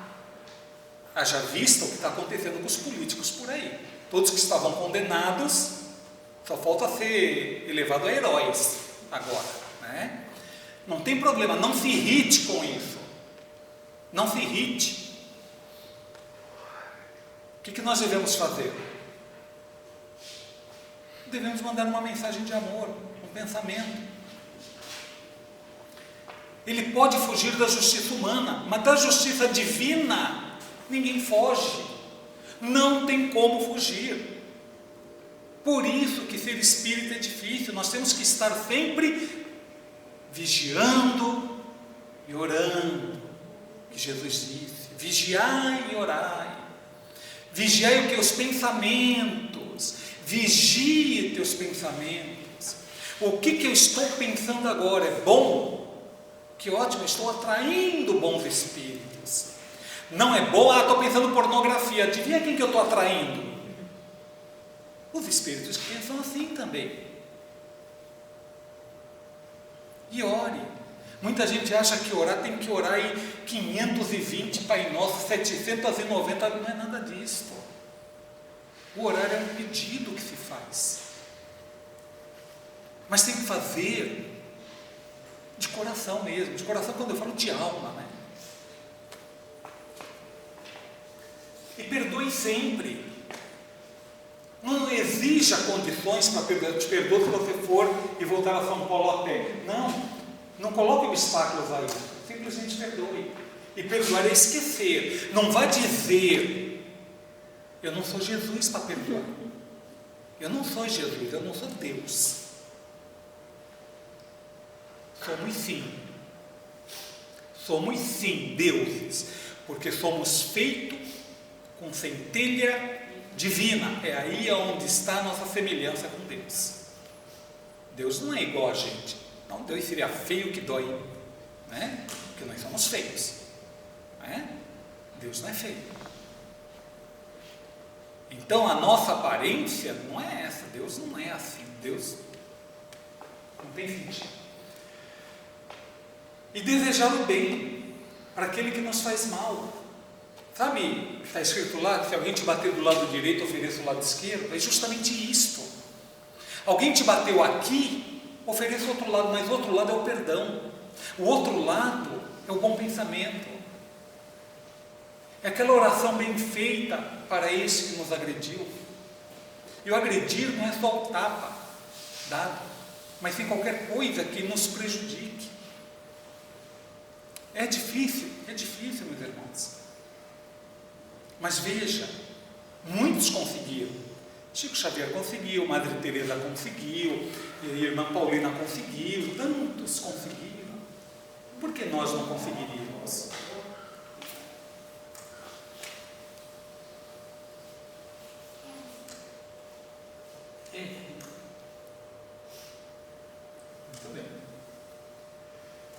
Haja vista o que está acontecendo com os políticos por aí. Todos que estavam condenados, só falta ser elevado a heróis agora, né? Não tem problema, não se irrite com isso. Não se irrite. O que nós devemos fazer? Devemos mandar uma mensagem de amor, um pensamento. Ele pode fugir da justiça humana, mas da justiça divina ninguém foge. Não tem como fugir. Por isso que ser espírita é difícil. Nós temos que estar sempre vigiando e orando, que Jesus disse: vigiai e orai. Vigiai o que? Os pensamentos. Vigie teus pensamentos. O que eu estou pensando agora é bom? Que ótimo, estou atraindo bons espíritos. Não é bom? Ah, estou pensando pornografia. Adivinha quem que eu estou atraindo? Os espíritos que pensam assim também. E ore. Muita gente acha que orar tem que orar em 520 Pai Nosso, 790, não é nada disso. O orar é um pedido que se faz. Mas tem que fazer de coração mesmo. De coração, quando eu falo de alma, né? E perdoe sempre. Não exija condições para perdoar. Te perdoo se você for e voltar a São Paulo a pé. Não coloque obstáculos a isso. Simplesmente perdoe. E perdoar é esquecer. Não vá dizer: eu não sou Jesus para perdoar. Eu não sou Jesus, eu não sou Deus. Somos sim deuses, porque somos feitos com centelha divina. É aí onde está a nossa semelhança com Deus. Deus não é igual a gente. Não, Deus seria feio que dói, né? Porque nós somos feios, né? Deus não é feio. Então a nossa aparência não é essa. Deus não é assim. Deus não tem sentido. E desejar o bem para aquele que nos faz mal. Sabe, está escrito lá que se alguém te bater do lado direito, ofereça o lado esquerdo. É justamente isto. Alguém te bateu aqui, ofereça o outro lado, mas o outro lado é o perdão. O outro lado é o bom pensamento. É aquela oração bem feita para esse que nos agrediu. E o agredir não é só o tapa dado, mas sim qualquer coisa que nos prejudique. É difícil, meus irmãos. Mas veja, muitos conseguiram. Chico Xavier conseguiu, Madre Teresa conseguiu, a irmã Paulina conseguiu, tantos conseguiram. Por que nós não conseguiríamos? Muito bem.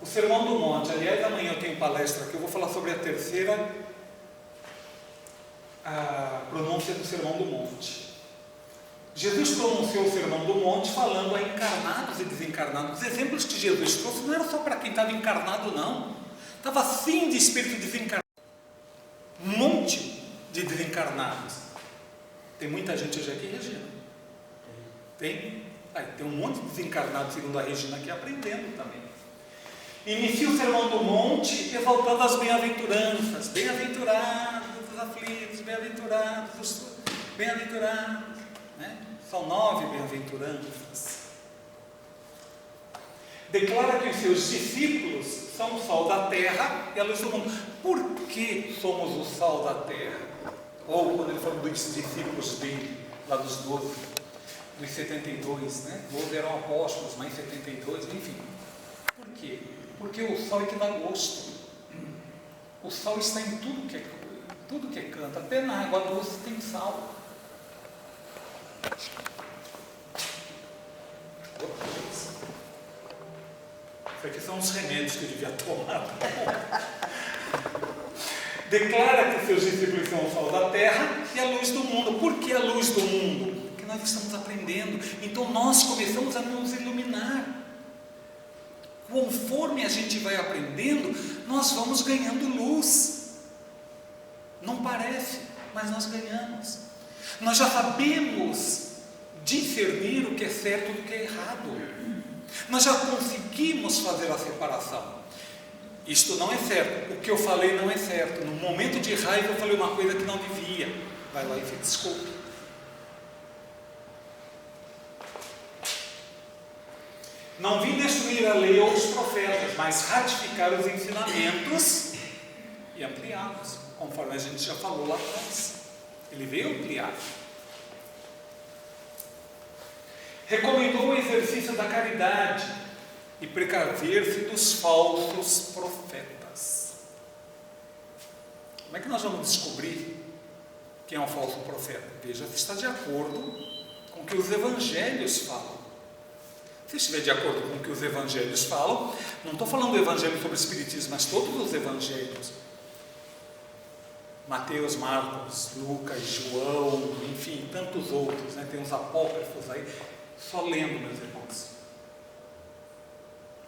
O Sermão do Monte, aliás, amanhã eu tenho palestra aqui, eu vou falar sobre a terceira pronúncia do Sermão do Monte. Jesus pronunciou o Sermão do Monte falando a encarnados e desencarnados. Os exemplos que Jesus trouxe não eram só para quem estava encarnado, não. Estava assim de espírito desencarnado. Um monte de desencarnados. Tem muita gente hoje aqui, Regina? Tem? Tem um monte de desencarnados, segundo a Regina, aqui aprendendo também. Inicia o Sermão do Monte exaltando as bem-aventuranças. Bem-aventurados os aflitos, bem-aventurados os bem-aventurados. Né? São 9 bem-aventuranças. Declara que os seus discípulos são o sal da terra e a luz do mundo. Por que somos o sal da terra? Ou quando ele falou dos discípulos dele, lá dos 12, dos 72, né? 12 eram apóstolos, mais 72, enfim. Por quê? Porque o sal é que dá gosto. O sal está em tudo que é canto. Até na água doce tem sal. Isso aqui são os remédios que eu devia tomar. Declara que seus discípulos são o sal da terra e a luz do mundo. Por que a luz do mundo? Porque nós estamos aprendendo. Então nós começamos a nos iluminar. Conforme a gente vai aprendendo, nós vamos ganhando luz. Não parece, mas nós ganhamos. Nós já sabemos discernir o que é certo do que é errado. Nós já conseguimos fazer a separação. Isto não é certo, o que eu falei não é certo. No momento de raiva eu falei uma coisa que não devia. Vai lá e se desculpe. Não vim destruir a lei ou os profetas, mas ratificar os ensinamentos e ampliá-los, conforme a gente já falou lá atrás. Ele veio ampliar. Recomendou o exercício da caridade e precaver-se dos falsos profetas. Como é que nós vamos descobrir quem é um falso profeta? Veja se está de acordo com o que os evangelhos falam. Se estiver de acordo com o que os evangelhos falam, não estou falando do evangelho sobre o espiritismo, mas todos os evangelhos. Mateus, Marcos, Lucas, João, enfim, tantos outros, né? Tem uns apócrifos aí. Só lendo, meus irmãos,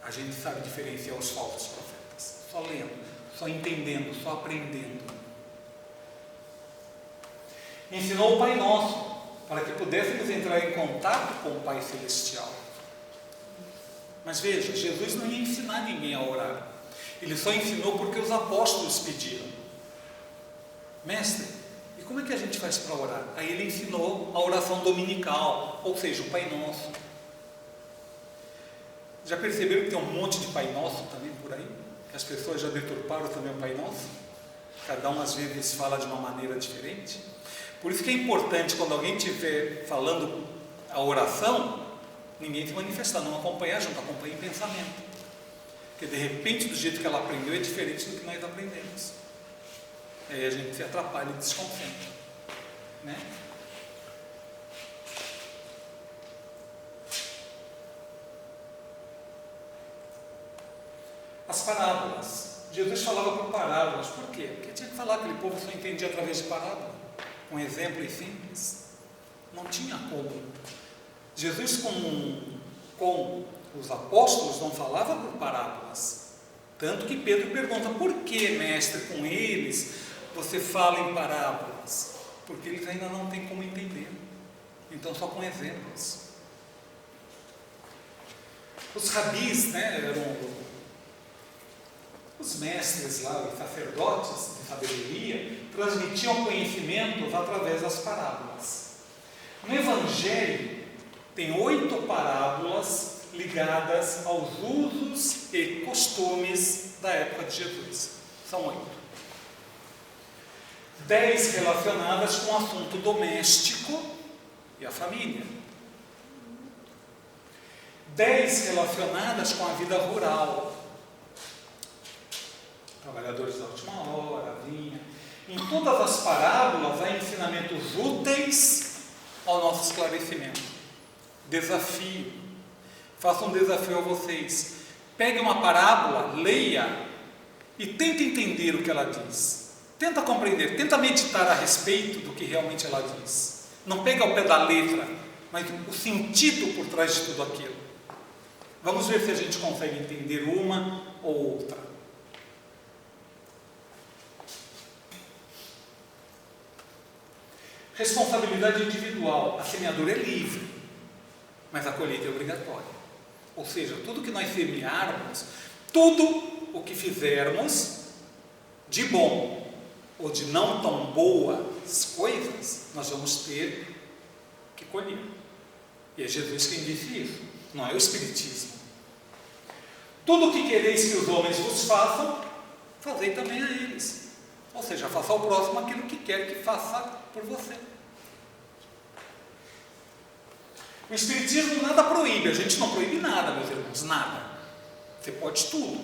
a gente sabe diferenciar os falsos profetas. Só lendo, só entendendo, só aprendendo. Ensinou o Pai Nosso, para que pudéssemos entrar em contato com o Pai Celestial. Mas veja, Jesus não ia ensinar ninguém a orar. Ele só ensinou porque os apóstolos pediram. Mestre, e como é que a gente faz para orar? Aí ele ensinou a oração dominical, ou seja, o Pai Nosso. Já perceberam que tem um monte de Pai Nosso também por aí? Que as pessoas já deturparam também o Pai Nosso? Cada um às vezes fala de uma maneira diferente. Por isso que é importante, quando alguém estiver falando a oração, ninguém se manifestar, não acompanhar junto, acompanha em pensamento. Porque de repente, do jeito que ela aprendeu, é diferente do que nós aprendemos. Aí a gente se atrapalha e desconcentra, né? As parábolas. Jesus falava por parábolas. Por quê? Porque tinha que falar, aquele povo só entendia através de parábola, com exemplos simples. Não tinha como. Jesus com os apóstolos não falava por parábolas. Tanto que Pedro pergunta: por que, mestre, com eles você fala em parábolas? Porque eles ainda não têm como entender. Então só com exemplos. Os rabis, né, eram os mestres lá, os sacerdotes de sabedoria, transmitiam conhecimentos através das parábolas. No Evangelho tem 8 parábolas ligadas aos usos e costumes da época de Jesus. São 8. 10 relacionadas com o assunto doméstico e a família. 10 relacionadas com a vida rural. Trabalhadores da última hora, vinha. Em todas as parábolas há ensinamentos úteis ao nosso esclarecimento. Desafio. Faço um desafio a vocês. Pegue uma parábola, leia e tente entender o que ela diz. Tenta compreender, tenta meditar a respeito do que realmente ela diz. Não pegue ao pé da letra mas o sentido por trás de tudo aquilo. Vamos ver se a gente consegue entender uma ou outra. Responsabilidade individual. A semeadura é livre, mas a colheita é obrigatória. Ou seja, tudo que nós semearmos, tudo o que fizermos de bom ou de não tão boas coisas, nós vamos ter que colher. E é Jesus quem disse isso, não é o Espiritismo. Tudo o que quereis que os homens vos façam, fazei também a eles. Ou seja, faça ao próximo aquilo que quer que faça por você. O Espiritismo nada proíbe, a gente não proíbe nada, meus irmãos, nada. Você pode tudo,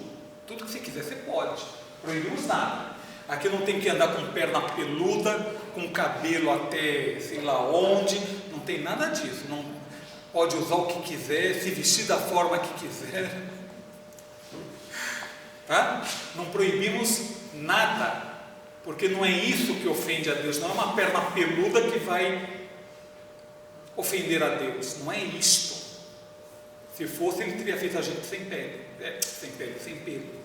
tudo que você quiser você pode, proibimos nada. Aqui não tem que andar com perna peluda, com cabelo até sei lá onde, não tem nada disso. Não pode usar o que quiser, se vestir da forma que quiser. Tá? Não proibimos nada, porque não é isso que ofende a Deus, não é uma perna peluda que vai ofender a Deus, não é isto. Se fosse, ele teria feito a gente sem pele, sem pelo.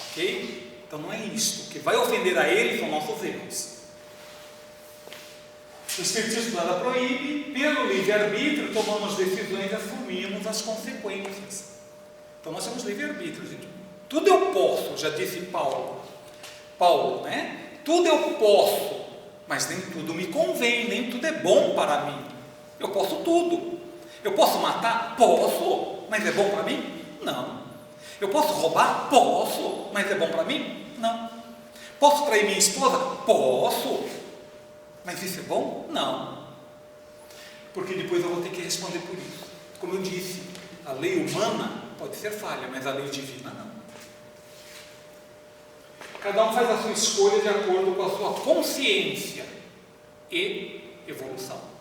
Ok? Então não é isto. O que vai ofender a ele são nossos erros. O Espiritismo nada proíbe, pelo livre-arbítrio tomamos decisões e assumimos as consequências. Então nós temos livre-arbítrio, gente. Tudo eu posso, já disse Paulo, né? Tudo eu posso, mas nem tudo me convém, nem tudo é bom para mim. Eu posso tudo. Eu posso matar? Posso, mas é bom para mim? Não. Eu posso roubar? Posso, mas é bom para mim? Não. Posso trair minha esposa? Posso, mas isso é bom? Não. Porque depois eu vou ter que responder por isso. Como eu disse, a lei humana pode ser falha, mas a lei divina não. Cada um faz a sua escolha de acordo com a sua consciência e evolução.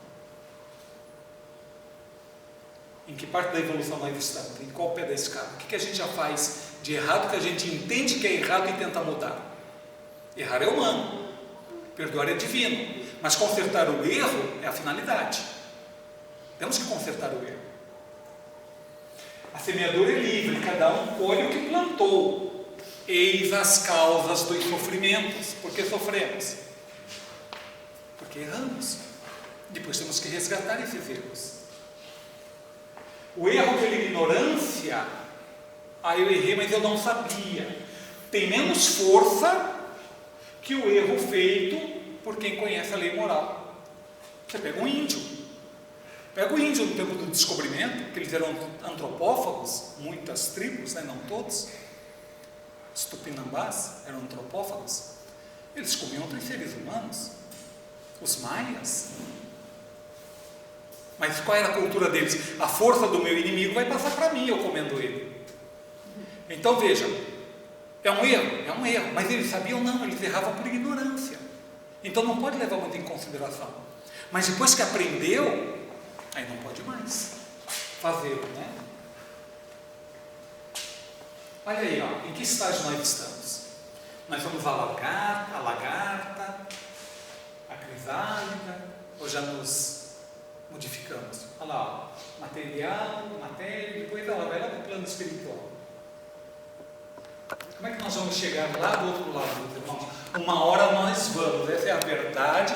Em que parte da evolução nós estamos? Em qual pé da escada? O que a gente já faz de errado que a gente entende que é errado e tenta mudar? Errar é humano, perdoar é divino, mas consertar o erro é a finalidade. Temos que consertar o erro. A semeadura é livre, cada um colhe o que plantou. Eis as causas dos sofrimentos. Por que sofremos? Porque erramos. Depois temos que resgatar esses erros. O erro pela ignorância, eu errei, mas eu não sabia, tem menos força que o erro feito por quem conhece a lei moral. Você pega um índio no tempo do descobrimento, que eles eram antropófagos, muitas tribos, né, não todos, os tupinambás eram antropófagos, eles comiam outros seres humanos, os maias. Mas qual era a cultura deles? A força do meu inimigo vai passar para mim, eu comendo ele. Então veja, é um erro, mas eles sabiam não, eles erravam por ignorância. Então não pode levar muito em consideração. Mas depois que aprendeu, aí não pode mais fazer, né? Olha aí, ó, em que estágio nós estamos? Nós vamos a lagarta, a crisálida, ou já nos modificamos? Olha lá, ó, material, matéria, depois ela vai lá para o plano espiritual. Como é que nós vamos chegar lá do outro lado, meus irmãos? Uma hora nós vamos, essa é a verdade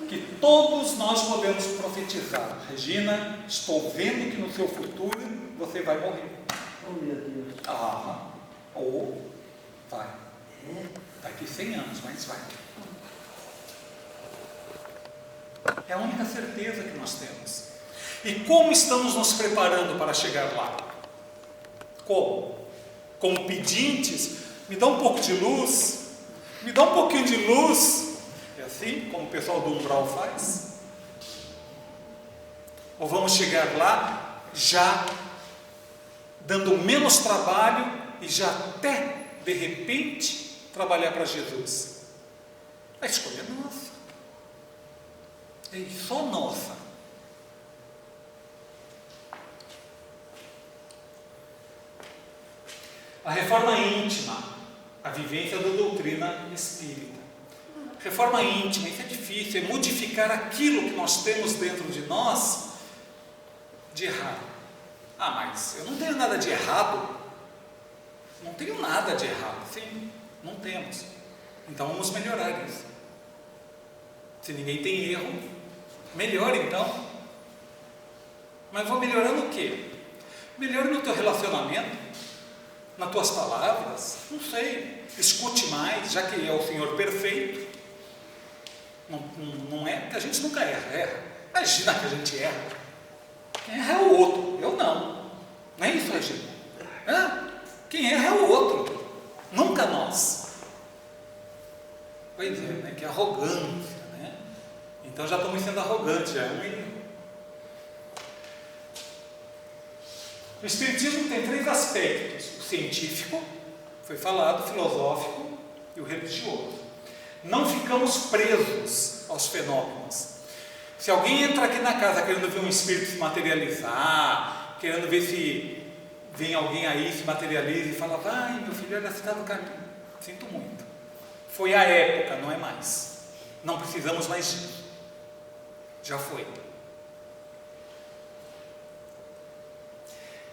que todos nós podemos profetizar. Regina, estou vendo que no seu futuro você vai morrer. Oh, meu Deus. Ou vai. Daqui 100 anos, mas vai. É a única certeza que nós temos. E como estamos nos preparando para chegar lá? Como? Como pedintes, me dá um pouco de luz, me dá um pouquinho de luz. É assim como o pessoal do umbral faz? Ou vamos chegar lá já dando menos trabalho e já até, de repente, trabalhar para Jesus? A escolha é nossa. É só nossa. A reforma íntima, a vivência da doutrina espírita. reforma íntima, isso é difícil, é modificar aquilo que nós temos dentro de nós de errado. Ah, mas eu não tenho nada de errado. Não tenho nada de errado. Sim, não temos. Então vamos melhorar isso. Se ninguém tem erro, melhore então. Mas vou melhorar no quê? Melhore no teu relacionamento, nas tuas palavras, não sei. Escute mais, já que é o Senhor perfeito. Não é, porque a gente nunca erra. Imagina que a gente erra. Quem erra é o outro, eu não. Não é isso, Regina? Quem erra é o outro, nunca nós. Pois é, né? Que arrogância, né? Então já estamos sendo arrogantes, já é um erro. O Espiritismo tem 3 aspectos: o científico, foi falado, o filosófico e o religioso. Não ficamos presos aos fenômenos. Se alguém entra aqui na casa querendo ver um espírito se materializar, querendo ver se vem alguém aí, se materializa e fala: vai, meu filho, olha, você está no caminho. Sinto muito. Foi a época, não é mais. Não precisamos mais disso. Já foi.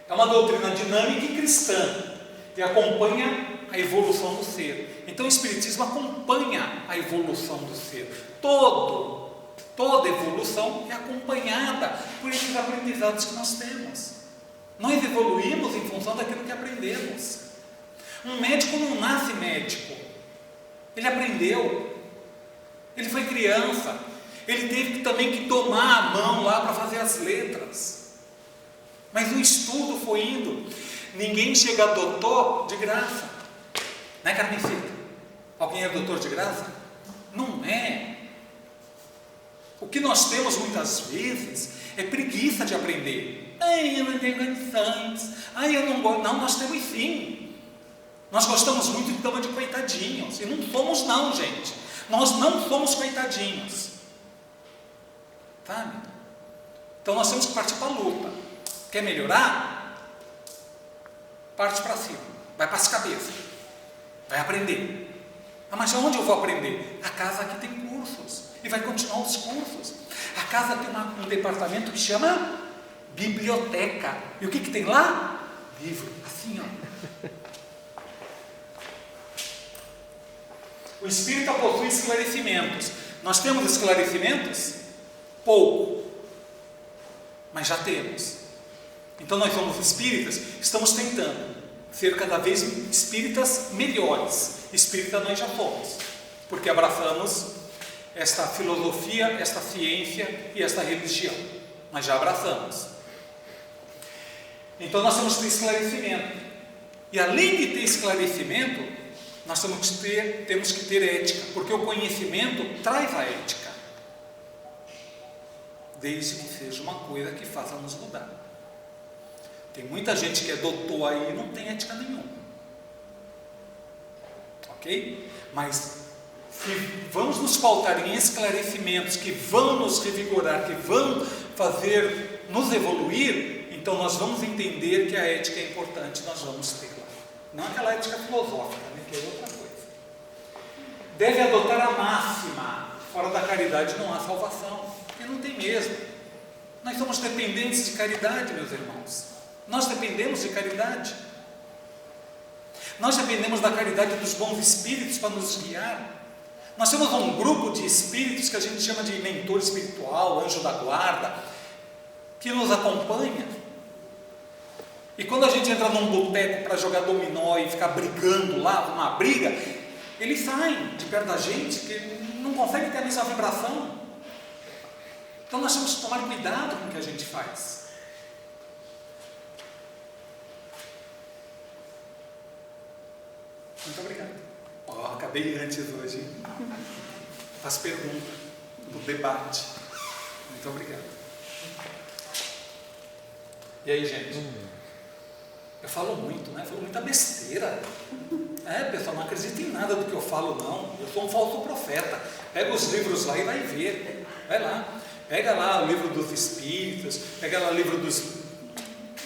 É uma doutrina dinâmica e cristã, que acompanha a evolução do ser. Então o Espiritismo acompanha a evolução do ser. Toda evolução é acompanhada por esses aprendizados que nós temos. Nós evoluímos em função daquilo que aprendemos. Um médico não nasce médico. Ele aprendeu. Ele foi criança. Ele teve também que tomar a mão lá para fazer as letras. Mas o estudo foi indo. Ninguém chega a doutor de graça. Não é, Carmencita? Alguém é doutor de graça? Não é. O que nós temos muitas vezes é preguiça de aprender. Ai, eu não tenho condições. Ai, eu não gosto. Não, nós temos sim. Nós gostamos muito de dama de coitadinhos. E não somos não, gente. Nós não somos coitadinhos. Sabe? Então nós temos que partir para a luta. Quer melhorar? Parte para cima. Vai para as cabeças. Vai aprender. Ah, mas onde eu vou aprender? A casa aqui tem cursos. E vai continuar os cursos. A casa tem um departamento que chama biblioteca. E o que tem lá? Livro. Assim, ó. O espírita possui esclarecimentos. Nós temos esclarecimentos? Pouco. Mas já temos. Então nós somos espíritas, estamos tentando ser cada vez espíritas melhores. Espírita nós já fomos. Porque abraçamos esta filosofia, esta ciência e esta religião. Nós já abraçamos. Então nós temos que ter esclarecimento. E além de ter esclarecimento, nós temos que ter ética, porque o conhecimento traz a ética. Desde que seja uma coisa que faça nos mudar. Tem muita gente que é doutor aí e não tem ética nenhuma. Ok? Mas se vamos nos pautar em esclarecimentos que vão nos revigorar, que vão fazer nos evoluir, então nós vamos entender que a ética é importante, nós vamos tê-la. Não aquela ética filosófica, né, que é outra coisa. Deve adotar a máxima: fora da caridade não há salvação. E não tem mesmo. Nós somos dependentes de caridade, meus irmãos. Nós dependemos de caridade. Nós dependemos da caridade dos bons espíritos para nos guiar. Nós temos um grupo de espíritos que a gente chama de mentor espiritual, anjo da guarda, que nos acompanha. E quando a gente entra num boteco para jogar dominó e ficar brigando lá, uma briga, eles saem de perto da gente, que não conseguem ter a mesma vibração. Então nós temos que tomar cuidado com o que a gente faz. Muito obrigado. Acabei antes hoje. Faz pergunta do debate. Muito obrigado. E aí, gente? Eu falo muito, né? Eu falo muita besteira. Pessoal, não acredita em nada do que eu falo, não. Eu sou um falso profeta. Pega os livros lá e vai ver. Vai lá. Pega lá o livro dos Espíritos. Pega lá o livro dos...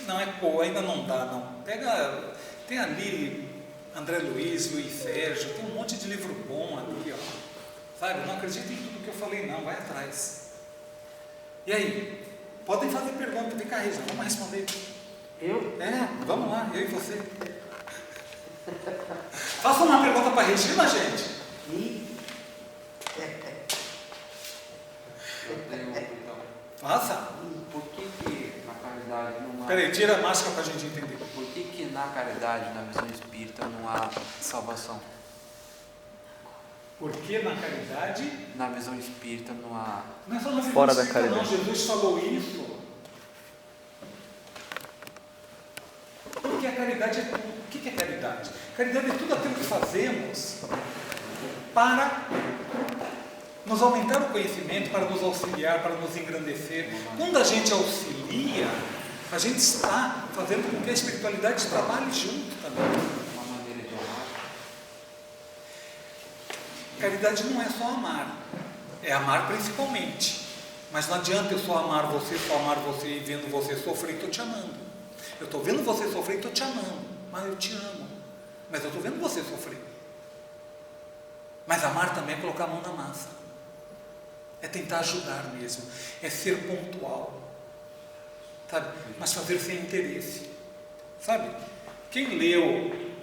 Não, ainda não dá, não. Pega... Tem ali André Luiz, Luiz Sérgio. Tem um monte de livro bom ali, ó. Sabe, não acredita em tudo que eu falei, não, vai atrás. E aí? Podem fazer pergunta, vem cá, Regina, vamos responder. Eu? Vamos lá, eu e você. Faça uma pergunta para a Regina, gente. Eu tenho, então. Faça. Por que na caridade não há... Peraí, tira a máscara para a gente entender. Por que na caridade, na visão espírita, não há salvação? Porque na caridade, Na visão espírita não há... não é só na Fora da espírita, não, caridade. Jesus falou isso. Porque a caridade é tudo. O que é caridade? Caridade é tudo aquilo que fazemos para nos aumentar o conhecimento, para nos auxiliar, para nos engrandecer. Quando a gente auxilia, a gente está fazendo com que a espiritualidade trabalhe junto também. Uma maneira de honrar? Caridade não é só amar, é amar principalmente. Mas não adianta eu só amar você e vendo você sofrer, estou te amando. Eu estou vendo você sofrer e estou te amando, mas eu te amo. Mas eu estou vendo você sofrer. Mas amar também é colocar a mão na massa. É tentar ajudar mesmo. É ser pontual. Sabe? Mas fazer sem interesse. Sabe? Quem leu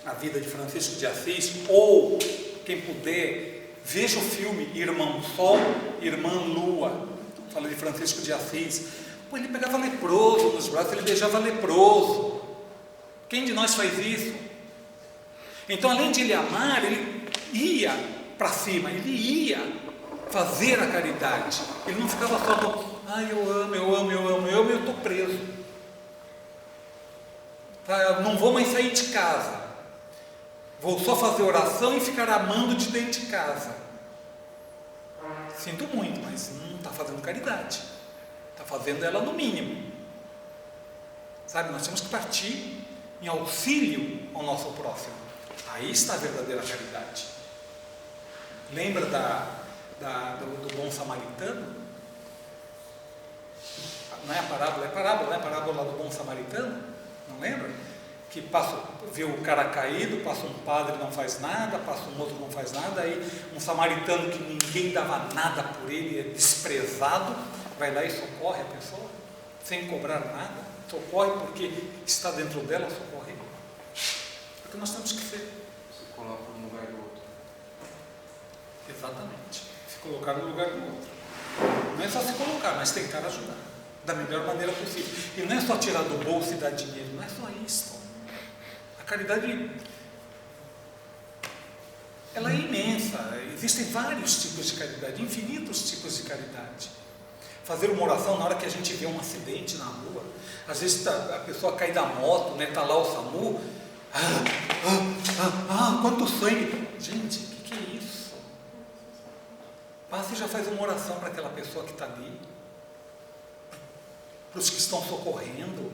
a vida de Francisco de Assis, ou quem puder, veja o filme Irmão Sol, Irmã Lua. Fala de Francisco de Assis. Pô, ele pegava leproso nos braços, ele beijava leproso. Quem de nós faz isso? Então, além de ele amar, ele ia para cima, ele ia fazer a caridade. Ele não ficava só no, eu estou preso. Eu não vou mais sair de casa. Vou só fazer oração e ficar amando de dentro de casa. Sinto muito, mas não está fazendo caridade. Está fazendo ela no mínimo. Sabe, nós temos que partir em auxílio ao nosso próximo. Aí está a verdadeira caridade. Lembra do bom samaritano? Não é a parábola? É a parábola do bom samaritano? Não lembra? Que vê o cara caído, passa um padre não faz nada, passa um outro não faz nada, aí um samaritano que ninguém dava nada por ele, é desprezado, vai lá e socorre a pessoa, sem cobrar nada, socorre porque está dentro dela, socorre. Porque nós temos que ser. Se coloca no lugar do outro. Exatamente. Se colocar no lugar do outro. Não é só se colocar, mas tentar ajudar da melhor maneira possível. E não é só tirar do bolso e dar dinheiro, não é só isso. A caridade, ela é imensa. Existem vários tipos de caridade, infinitos tipos de caridade. Fazer uma oração na hora que a gente vê um acidente na rua. Às vezes a pessoa cai da moto, né, está lá o SAMU. Quanto sangue! Gente, o que é isso? Passa e já faz uma oração para aquela pessoa que está ali, para os que estão socorrendo,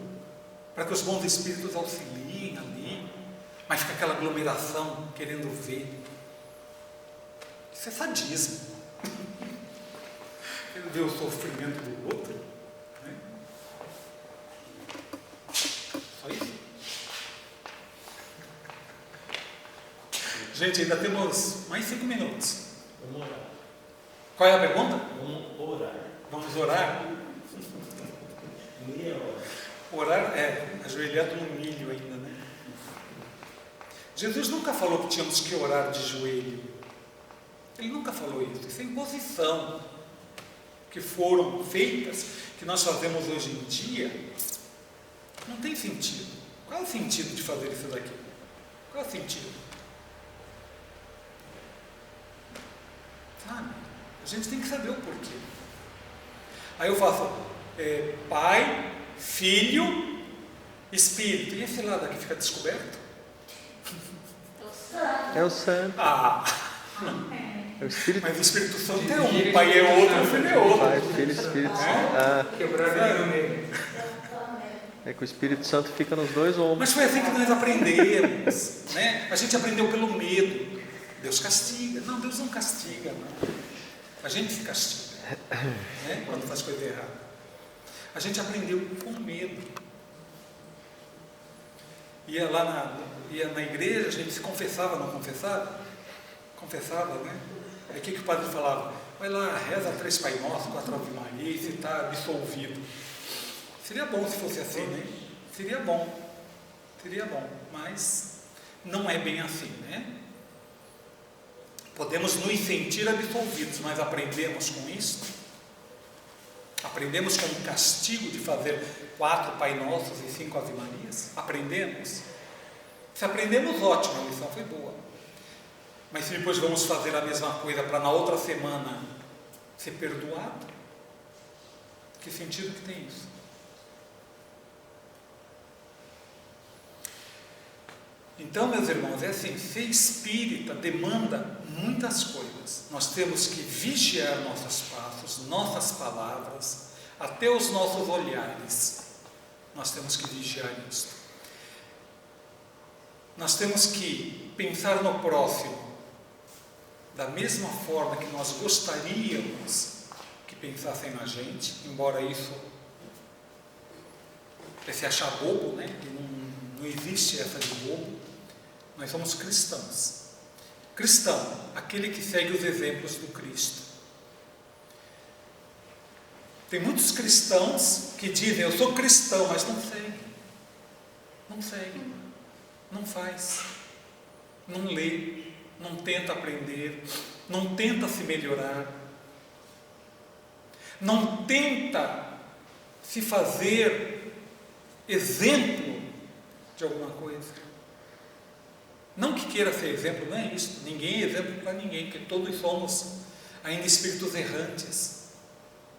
para que os bons espíritos auxiliem ali, mas fica aquela aglomeração querendo ver. Isso é sadismo. Querendo ver o sofrimento do outro, né? Só isso. Gente, ainda temos mais 5 minutos. Vamos orar. Qual é a pergunta? Vamos orar. Vamos orar? Ninguém ora. Orar é ajoelhado no milho ainda, né? Jesus nunca falou que tínhamos que orar de joelho. Ele nunca falou isso. Isso é imposição que foram feitas, que nós fazemos hoje em dia. Não tem sentido. Qual é o sentido de fazer isso daqui? Qual é o sentido? Sabe? A gente tem que saber o porquê. Aí eu faço Pai, Filho, Espírito. E esse lado aqui fica descoberto? É o Santo. É o Espírito. Mas o Espírito Santo é um. O Pai é outro, o Filho é outro. Pai, Filho, Espírito Santo. Quebrar nele. É que o Espírito Santo fica nos dois ombros. Mas foi assim que nós aprendemos, né? A gente aprendeu pelo medo. Deus castiga. Não, Deus não castiga, não. A gente se castiga, né? Quando faz coisa errada. A gente aprendeu com medo. Ia na igreja, a gente se confessava, não confessava? confessava, né? Aí o que o padre falava? Vai lá, reza 3 Pai Nosso, 4 Ave Maria, e você está absolvido. Seria bom se fosse assim, né? Seria bom, mas não é bem assim, né? Podemos nos sentir absolvidos, mas aprendemos com isso? Aprendemos com o castigo de fazer 4 Pai Nossos e 5 Ave Marias? Aprendemos? Se aprendemos, ótimo, a lição foi boa. Mas se depois vamos fazer a mesma coisa para na outra semana ser perdoado, que sentido que tem isso? Então, meus irmãos, é assim, ser espírita demanda muitas coisas. Nós temos que vigiar nossos passos, nossas palavras, até os nossos olhares. Nós temos que vigiar isso. Nós temos que pensar no próximo da mesma forma que nós gostaríamos que pensassem na gente, embora isso se achar bobo, né? E não existe essa de bobo. Nós somos cristãos. Cristão, aquele que segue os exemplos do Cristo. Tem muitos cristãos que dizem, eu sou cristão, mas não segue. Não segue. Não faz. Não lê. Não tenta aprender. Não tenta se melhorar. Não tenta se fazer exemplo de alguma coisa. Não que queira ser exemplo, não é isso. Ninguém é exemplo para ninguém, porque todos somos ainda espíritos errantes.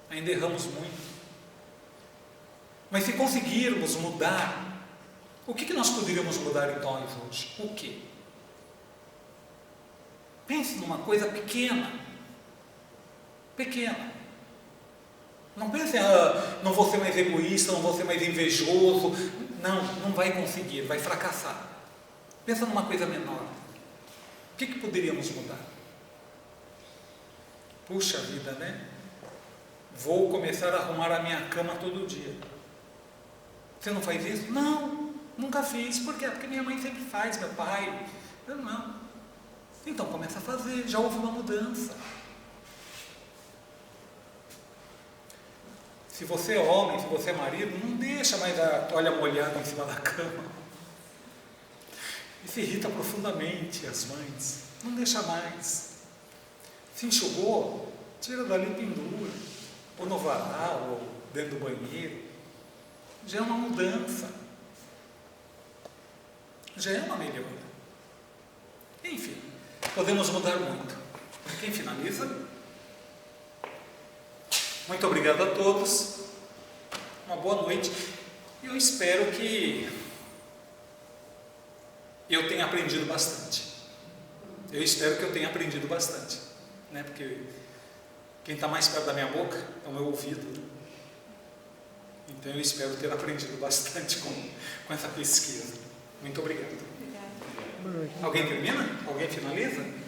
Ainda erramos muito. Mas se conseguirmos mudar, o que nós poderíamos mudar em nós hoje? O quê? Pense numa coisa pequena. Pequena. Não pense, não vou ser mais egoísta, não vou ser mais invejoso. Não vai conseguir, vai fracassar. Pensa numa coisa menor. O que poderíamos mudar? Puxa vida, né? Vou começar a arrumar a minha cama todo dia. Você não faz isso? Não, nunca fiz. Por quê? Porque minha mãe sempre faz, meu pai. Eu não. Então começa a fazer, já houve uma mudança. Se você é homem, se você é marido, não deixa mais a toalha molhada em cima da cama. Isso irrita profundamente as mães. Não deixa mais. Se enxugou, tira dali e pendura. Ou no varal, ou dentro do banheiro. Já é uma mudança. Já é uma melhora. Enfim, podemos mudar muito. Quem finaliza? Muito obrigado a todos. Uma boa noite. E eu espero que eu tenha aprendido bastante. Eu espero que eu tenha aprendido bastante, né? Porque quem está mais perto da minha boca é o meu ouvido. Então eu espero ter aprendido bastante com essa pesquisa. Muito obrigado. Obrigada. Alguém termina? Alguém finaliza?